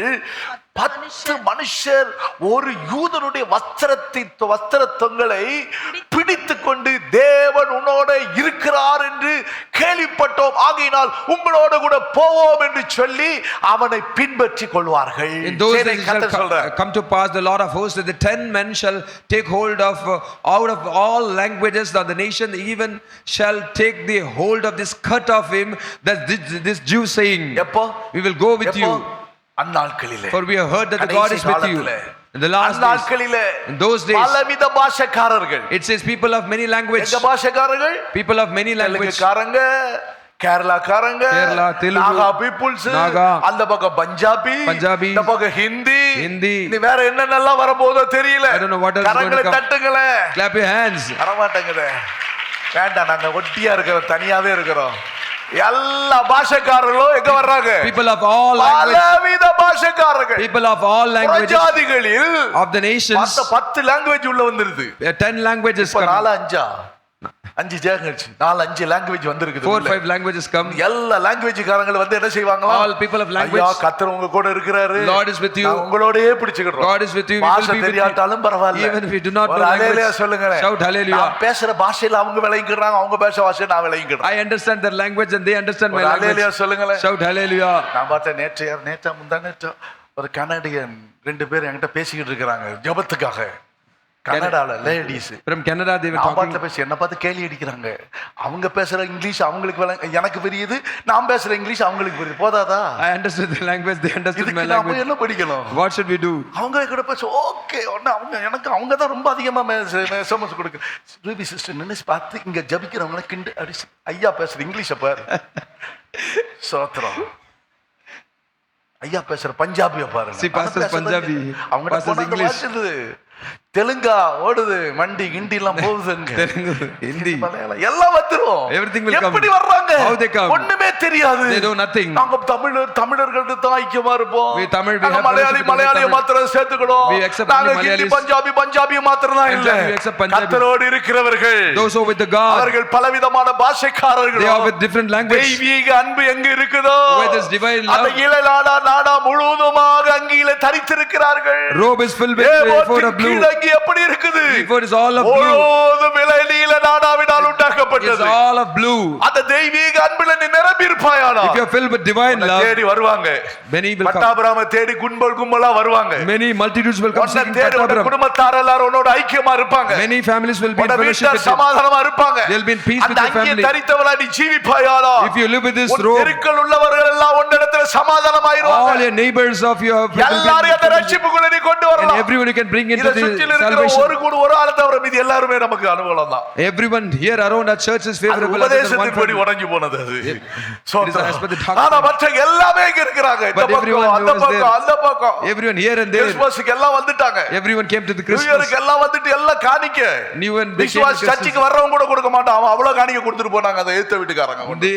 10 மனுஷர் ஒரு யூதனுடைய வஸ்திர தொங்கலை பிடித்துக் கொண்டு தேவன் உன்னோட இருக்கிறார் என்று கேள்விப்பட்டோம், ஆகையினால் உங்களோட கூட போவோம் என்று சொல்லி அவனை பின்பற்றிக் கொள்வார்கள். in those days it shall come to pass, the Lord of hosts, that the 10 men shall take hold of out of all languages of the nation, even shall take the hold of this cut of him, that this Jew saying, எப்போ? we will go with you. அந்நாட்களிலே, For we have heard that the God is with you. In the last days, அந்நாட்களிலே in those days, பலவித பாஷைக்காரர்கள். it says people of many language. எங்க பாஷைக்காரர்கள்? People of many language. தெலுங்குக்காரங்க, கேரளாக்காரங்க, Kerala, Telugu, Naga peoples, Naga, அந்த பக்கம் பஞ்சாபி, பஞ்சாபி, இந்த பக்கம் ஹிந்தி, இனி வேற என்னென்னலாம் வரப்போதோ தெரியல. I don't know what else is going கரங்களை to come. தட்டுங்களே. Clap your hands. வரமாட்டேங்குதே. வேண்டாம், நாங்க ஒட்டியா இருக்கிறோம், தனியாவே இருக்கிறோம். எல்லா பாஷைக்காரர்களும் எங்க வர்றாங்க? People of all language. பலவித பாஷைக்காரர்கள். People of all languages புறஜாதிகளில் of the nations. 10 language உள்ள வந்துருது. 10 languages இப்ப come. 4 5 5 ஜேகச்சு 4-5 லாங்குவேஜ் வந்திருக்குது 4-5 languages come. எல்லா லாங்குவேஜ்காரங்க வந்து என்ன செய்வாங்களா? All people of language. ஐயா கர்த்தர் உங்க கூட இருக்கிறாரு. Lord is with you. நான் உங்களோடயே பிடிச்சுக்கிறோம். God is with you. We will பாஷை be with you. தெரியாட்டாலும் பரவாயில்லை. Even if we do not know hallelujah language. சொல்லுங்க. Shout hallelujah. நான் பேசுற பாஷையில அவங்க விளங்கிக்கிறாங்க, அவங்க பேசுற பாஷையில நான் விளங்கிக்கிறேன். I understand their language and they understand my language. ஹalleluya சொல்லுங்க. Shout hallelujah. நான் பார்த்தேன் நேற்று முந்தானேற்று ஒரு கனடியன் 2 பேர் என்கிட்ட பேசிக்கிட்டு இருக்காங்க ஜெபத்துக்காக. கனடால ladies From Canada they were talking. பேசி என்ன பார்த்து கேலி அடிக்கிறாங்க. அவங்க பேசுற இங்கிலீஷ் அவங்களுக்கு எனக்கு புரியுது, நான் பேசுற இங்கிலீஷ் அவங்களுக்கு புரியுது. போதாதா? I understood the language, they understood my இதுக்கு நாம language. என்ன படிக்கணும்? What should we do? அவங்க கூட பேச ஓகே ஒண்ணு அவங்க தான் ரொம்ப அதிகமா எஸ்எம்எஸ் கொடுக்கு. ரூபி சிஸ்டர் நினைச்சு பார்த்து இங்க ஜபிக்கிறவங்கள கிண்டு அடிச்சு ஐயா பேசுற இங்கிலீஷ பாரு. சோத்ரம் ஐயா பேசுற பஞ்சாபிய பாருங்க. See pastors Punjabi, pastors English, தெலுங்கா ஓடுது, மண்டி கிண்டி எல்லாம் போகுதுங்க. Telugu, Hindi, மலையாளம் எல்லாம் வந்துரும். everything will come. எப்படி வர்றாங்க? How they come? ஒண்ணுமே தெரியாது. தெரியாது. They know nothing. நாங்க தமிழர்கள்ட்ட தான் ஐக்கியமா இருப்போம். We Tamil, we நாங்க have மலையாளி மாத்திரம் சேர்த்துக்கணும். We accept நாங்க only ஹிந்தி Malayalis. பஞ்சாபி மாத்திரம் தான் இல்ல. We accept Punjabi. கர்த்தரோடு இருக்கிறவர்கள், Those who are with the God, அவர்கள் பலவிதமான பாஷைக்காரர்கள். they are with different language. தெய்வீக அன்பு எங்க இருக்குதோ Where there's divine அந்த love, நாடா முழுவதுமாக அங்கியில தரித்திருக்கிறார்கள். robe is filled with effort of blue. அங்கி எப்படி இருக்குது? Effort is all of blue. முழுவதும் இளநீல நாடாவினால் It's உண்டாக்கப்பட்டது. all of blue. அந்த தெய்வீக அன்பில நீ நிரம்பி இருப்பாயானா If you are filled with divine love, தேடி வருவாங்க. many will come. பட்டாபிராம தேடி கும்பலா வருவாங்க. Many multitudes will come உன்னை seeking தேடி உன் Pattabram. குடும்பத்தார் எல்லாரும் உன்னோட ஐக்கியமா இருப்பாங்க. Many families will be in உன் fellowship வீட்டார் with you. சமாதானமா இருப்பாங்க. They'll be in peace with அந்த your அங்கியை family. தரித்தவளா நீ ஜீவிப்பாயானா If you live with this உன் robe, தெருக்கள் உள்ளவர்கள் எல்லாம் உன்னிடத்துல சமாதானமாயிருவாங்க. all your neighbors of your எல்லாரையும் அந்த ரட்சிப்புக்குள்ள நீ கொண்டு and வரலாம். everyone you can bring into இத the சுற்றில இருக்கிற salvation. ஒரு ஆளை தவிர மீதி எல்லாருமே நமக்கு அனுகூலம் தான். Everyone here around our church is favorable. other than one உபதேசத்தின்படி family. உடைஞ்சு போனது அது. It is as per the doctrine. ஆனா மற்ற எல்லாமே இங்க இருக்கிறாங்க. இந்த But everyone பக்கம் அந்த who was பக்கம் there, அந்த பக்கம் everyone here and there, கிறிஸ்மஸ்க்கு எல்லாம் வந்துட்டாங்க. everyone came to the new Christmas. இயருக்கு எல்லாம் வந்துட்டு எல்லாம் காணிக்க. New and they came to விசுவாஸ் Christmas. சர்ச்சுக்கு வர்றவங்க கூட கொடுக்க மாட்டான். அவன் அவ்வளவு காணிக்க கொடுத்துட்டு போனாங்க அந்த ஏத்த வீட்டுக்காரங்க. They,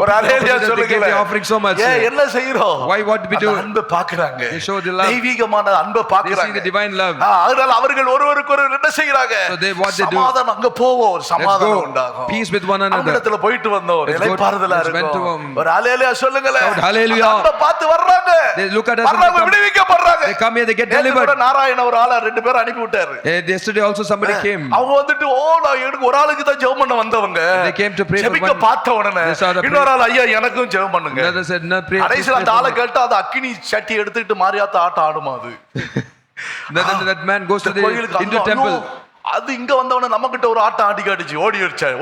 ஒரு அலேலியா they சொல்லுங்க. gave the offering so much. ஏன் என்ன செய்றோம்? Why what we do? அன்பை பார்க்கறாங்க. They show the love. தெய்வீகமான அன்பை They see பார்க்கறாங்க. the divine love. அதனால அவர்கள் ஒருவருக்கு ஒருவர் என்ன செய்றாங்க? So they what they do? சமாதானம் அங்க போவோம். Let's சமாதானம் go. உண்டாகும். Peace with one another. அவங்களிடத்துல போயிட்டு வந்தோம். Let's go. இளைப்பாறுதலா Let's went to இருக்கும். them. ஒரு ஹalleluya சொல்லுங்களே. Shout hallelujah. அன்பை பார்த்து வர்றாங்க. They look at us and they வர்றவங்க come. விடுவிக்கப்படுறாங்க. They come here, they get நேத்து delivered. கூட நாராயண ஒரு ஆளை 2 பேர் அனுப்பி விட்டாரு. Yesterday also somebody came. அவங்க வந்துட்டு நான் எனக்கு ஒரு ஆளுக்கு தான் ஜெபம் பண்ண வந்தவங்க. They came to pray for ஜெபிக்க one. பார்த்த உடனே They saw the இன்னொரு ஆள் ஐயா எனக்கும் ஜெபம் பண்ணுங்க. Another said no pray. கடைசில அந்த ஆளை கேட்டா அது அக்கினி சட்டி எடுத்துட்டு மாரியாத்த ஆட்டம் ஆடுமா அது. That man goes to the கோயிலுக்கு into temple. அது இங்க வந்தவன நம்மகிட்ட ஒரு ஆட்டம் ஆடி காடிச்சு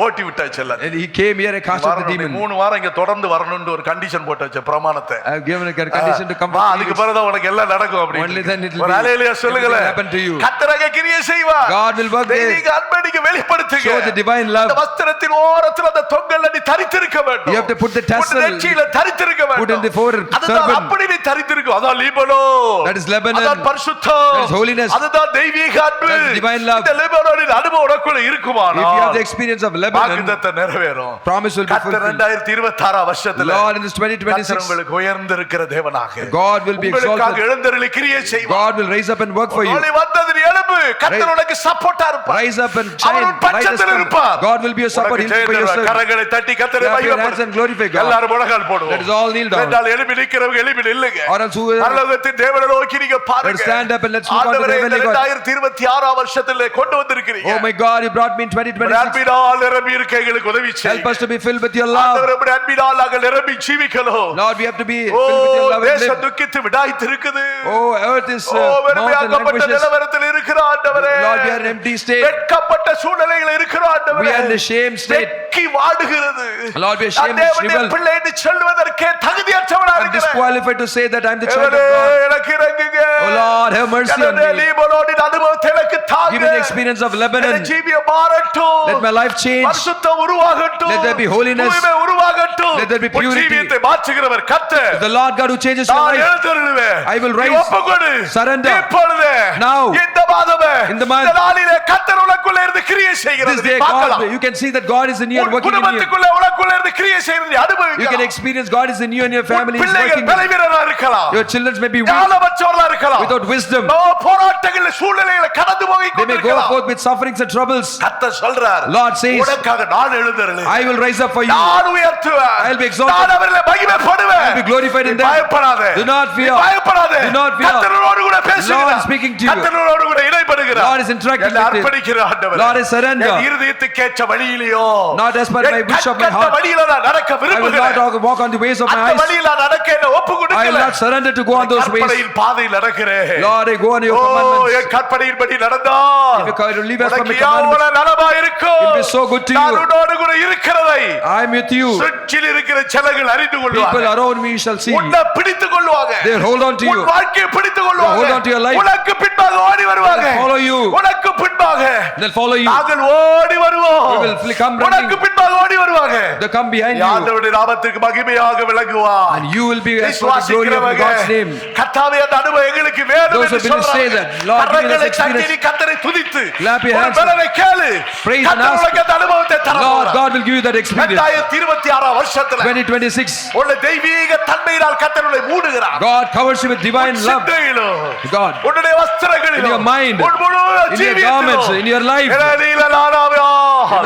ஓட்டி விட்டாச்சு எல்லாம். And he came here and cast out the demon. 3 வாரம் இங்க தொடர்ந்து வரணும்னு ஒரு கண்டிஷன் போட்டாச்சு பிரமாணத்தை. I have given a condition to come. அதுக்கு பிறகு தான் உனக்கு எல்லாம் நடக்கும் அப்படி. Only then it will ஒரு ஹalleluya சொல்லுங்களே. happen to you. கர்த்தரே கிரியை செய்வார். God will work there. தெய்வீக அன்பை நீங்க வெளிப்படுத்துங்க. Show the divine love. அந்த வஸ்திரத்தின் ஓரத்துல அந்த தொங்கல்ல நீ தரித்திருக்க வேண்டும். You have to put the tassel. நெற்றியில தரித்திருக்க வேண்டும். Put in the forehead. அதுதான் அப்படி நீ தரித்திருக்க. அதான் லீபனோன். That is Lebanon. அதான் பரிசுத்தம். That is holiness. அதுதான் தெய்வீக அன்பு. That is divine love. இந்த லீபனோனின் அனுபவம் உனக்குள்ள இருக்குமானா If you have the experience of Lebanon, வாக்குத்தத்தம் நிறைவேறும். promise will be கர்த்தர் fulfilled. 2026 வருஷத்துல Lord, in this கர்த்தர் 2026, உங்களுக்கு உயர்ந்திருக்கிற தேவனாக God will be உங்களுக்காக exalted. எழுந்தருளி கிரியை செய்வார். God will rise up and work for you. நீ வந்தது நீ எழும்பு. கர்த்தர் உனக்கு சப்போர்ட்டா இருப்பார். Rise up and shine. Our Light us பட்சத்தில் come. இருப்பார். God will be a support. He'll be for your service. கரங்களை தட்டி கர்த்தரை Clap your hands and மகிமைப்படுத்து. glorify God. எல்லாரும் முழங்கால் போடுவோம். Let us all kneel down. என்றால் எழும்பி நிக்கிறவங்க எழும்பி நில்லுங்க. Or else whoever- பரலோகத்தின் தேவனை நோக்கி நீங்க பாருங்க. Let's stand up and let's look unto the ஆண்டவரே, இந்த heavenly God. 2026 வருஷத்திலே கொண்டு வந்திருக்கிறீங்க. Oh my God, you brought me in 2026. அன்பினால் நிரம்பி இருக்க எங்களுக்கு உதவி Help செய்யுங்க. us to be filled with your love. ஆண்டவரே, உம்முடைய அன்பினால் நாங்கள் நிரம்பி ஜீவிக்கணும். Lord, we have to be O, filled with your love and தேசம் live. துக்கித்து விடாய்த்து இருக்குது. Oh, earth is O, mountain வெறுமையாக்கப்பட்ட languishes. நிலவரத்தில் இருக்கிற ஆண்டவரே. Lord, we are in empty state. வெட்கப்பட்ட சூழ்நிலையில் இருக்கிற ஆண்டவரே. We are in the shame state. வெட்கி வாடுகிறது. Lord, we are நான் shamed, தேவனுடைய shriveled. பிள்ளை என்று சொல்வதற்கே தகுதியற்றவனா I'm இருக்கிறேன். disqualified to say that I'm the child of தேவனே, God. எனக்கு இறங்குங்க. Oh Lord, have mercy on கர்த்தரே, me. லீபனோனின் அனுபவத்தை எனக்கு தாங்க. Give me the experience of Lebanon. என் ஜீவியம் மாறட்டும். Let my life change. பரிசுத்தம் உருவாகட்டும். Let there be holiness. தூய்மை உருவாகட்டும். Let there be உன் purity. ஜீவியத்தை மாற்றுகிறவர் கர்த்தர். The Lord God who changes your நான் life. எழுந்தருளுவேன். I will நீ rise. ஒப்புக்கொடு. Surrender. இப்பொழுது Now. இந்த மாதமே In the month. இந்த நாளிலே கர்த்தர் உனக்குள்ளே இருந்து கிரியை This செய்கிறது day நீ பார்க்கலாம். God, you can see that God is in you and உன் working in you. குடும்பத்துக்குள்ளே உனக்குள்ளே இருந்து கிரியை செய்கிறது நீ You can அனுபவிக்கலாம். experience God is in you and your family is பிள்ளைகள் working in you. பலவீனரா இருக்கலாம். Your children may be weak, ஞானமற்றவர்களா இருக்கலாம். without wisdom. போராட்டங்கள் சூழ்நிலைகளை கடந்து போய் They may go கொண்டிருக்கலாம். forth with sufferings and troubles. கர்த்தர் சொல்றார், Lord says, உனக்காக நான் எழுந்தருளேன். I will rise up for you. நான் உயர்த்துவேன். I'll be exalted. நான் அவர்களை மகிமைப்படுவேன். I'll be glorified in நீ them. பயப்படாதே. Do not fear. நீ பயப்படாதே. Do not fear. கர்த்தரோடு கூட பேசுகிறார். Lord is speaking to you. கர்த்தரோடு கூட இடைப்படுகிறார். Lord is interacting என்னை with you. அர்ப்பணிக்கிற ஆண்டவரே. Lord is surrender. N இருதயத்துக்கேற்ற வழியிலேயோ Not as per my wish of my N heart. வழியில நான் நடக்க I will விரும்புகிறேன். not walk on the ways of my அந்த eyes. வழியில நான் நடக்க என்ன ஒப்பு I will கொடுக்கல. not surrender to go on those ways. கற்பனையின் பாதையில் நடக்கிறேன். Lord, I go on your O, commandments. என் கற்பனையின்படி நடந்தால் If you live as per my உனக்கு commandments, எவ்வளவு நலமா இருக்கும். it will be so good to நான் you. உன்னோடு கூட இருக்கிறதை I am with you. சுற்றில் இருக்கிற ஜனங்கள் அறிந்து People கொள்வாங்க. around me shall see. உன்னை பிடித்துக் கொள்வாங்க. They hold on to உன் you. வாழ்க்கையை பிடித்துக் கொள்வாங்க. They hold on to your life. உனக்கு பின்பாக ஓடி வருவாங்க. They'll follow you. உனக்கு பின்பாக They'll follow you. நாங்கள் ஓடி வருவோம். We will come running. உனக்கு பின்பாக ஓடி வருவாங்க. They come behind நீ you. ஆண்டவருடைய நாமத்திற்கு மகிமையாக விளங்குவாய். And you will be as for the glory of God's name. கர்த்தாவே, அந்த அனுபவம் எங்களுக்கு வேணும் Those who என்று believe say சொல்றாங்க. that. Lord, give us கரங்களை experience. தட்டி நீ கர்த்தரை துதித்து Clap your ஒரு hands. பலனை கேளு. Praise and கர்த்தர் ask. உனக்கு அந்த அனுபவத்தை Lord தரப்போகிறார். God will give you that experience. 2026 வருஷத்துல 2026, உள்ள தெய்வீக தன்மையினால் கர்த்தர் உன்னை மூடுகிறார். God covers you with divine உன் love. சிந்தையிலும், God, உன்னுடைய வஸ்திரங்களிலும், in your mind, உன் முழு in your garments, ஜீவியத்திலும், in your life, இளநீல நாடாவியா,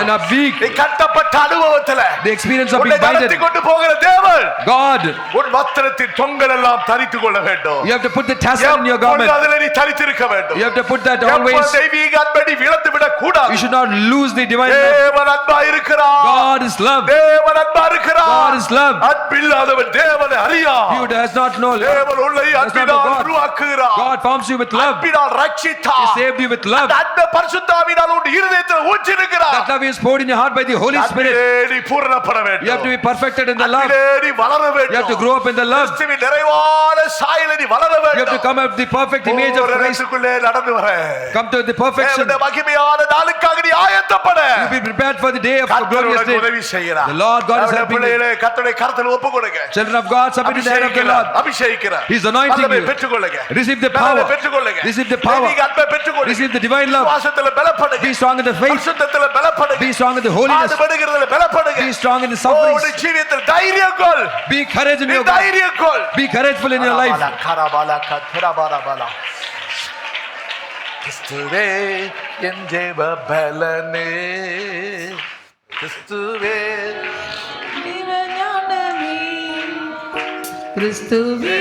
in a week, நீ கட்டப்பட்ட அனுபவத்துல the experience of உன்னை being binded. நடத்தி கொண்டு போகிற தேவன் God, உன் வஸ்திரத்தின் தொங்கல் எல்லாம் தரித்துக் கொள்ள வேண்டும். you have to put the tassel in your garment. எப்பொழுது அதிலே நீ தரித்திருக்க வேண்டும். You have to put that எப்பொழுது always. தெய்வீக அன்பை நீ இழந்து விடக் கூடாது. You should not lose the divine love. தேவன் அன்பா இருக்கிறார். God is love. தேவன் அன்பா இருக்கிறார். God is love. அன்பில்லாதவன் தேவனை அறியா. You does not know love. தேவன் உள்ளே Does not know அன்பினால் God. உருவாக்குகிறார். God forms you with love. அன்பினால் He ரட்சித்தார். saved you with love. அந்த அன்பை பரிசுத்தாவினால் உன் இருதயத்தில் ஊற்றிருக்கிறார். That love is poured in your heart by the Holy Spirit. அன்பிலே நீ பூரணப்பட வேண்டும். You have to be perfected in the love. அன்பிலே நீ வளர வேண்டும். You have to grow up in the love. கிறிஸ்துவின் நிறைவான சாயலில் நீ வளர You have to வேண்டும். come up the perfect image of ஒரு Christ. இடத்துக்குள்ளே நடந்து வர Come to the perfection. தேவனுடைய மகிமையான நாளுக்காக நீ ஆயத்தப்பட You be prepared for the day of the கர்த்தர் glorious உனக்கு day. உதவி செய்கிறார். The Lord God is அவருடைய helping you. பிள்ளைகளே, கர்த்தருடைய கரத்தில் ஒப்புக் கொடுங்க. Children of God, submit to the hand of the Lord. அபிஷேகிக்கிறார். He is anointing வல்லமை you. பெற்றுக்கொள்ளுங்க. Receive the பலனை power. பெற்றுக்கொள்ளுங்க. Receive the power. தெய்வீக அன்பை பெற்றுக்கொள்ளுங்க. Receive the divine love. விசுவாசத்திலே பலப்படுங்க. Be strong in the faith. பரிசுத்தத்திலே பலப்படுங்க. Be strong in the holiness. பாடுபடுகிறதிலே பலப்படுங்க. Be strong in the உன்னுடைய sufferings. ஜீவியத்தில் தைரியம் கொள். Be courage in நீ your life. தைரியம் கொள். Be courageful in your life. கிறிஸ்துவே என் ஜெப பலனே, கிறிஸ்துவே கிறிஸ்துவே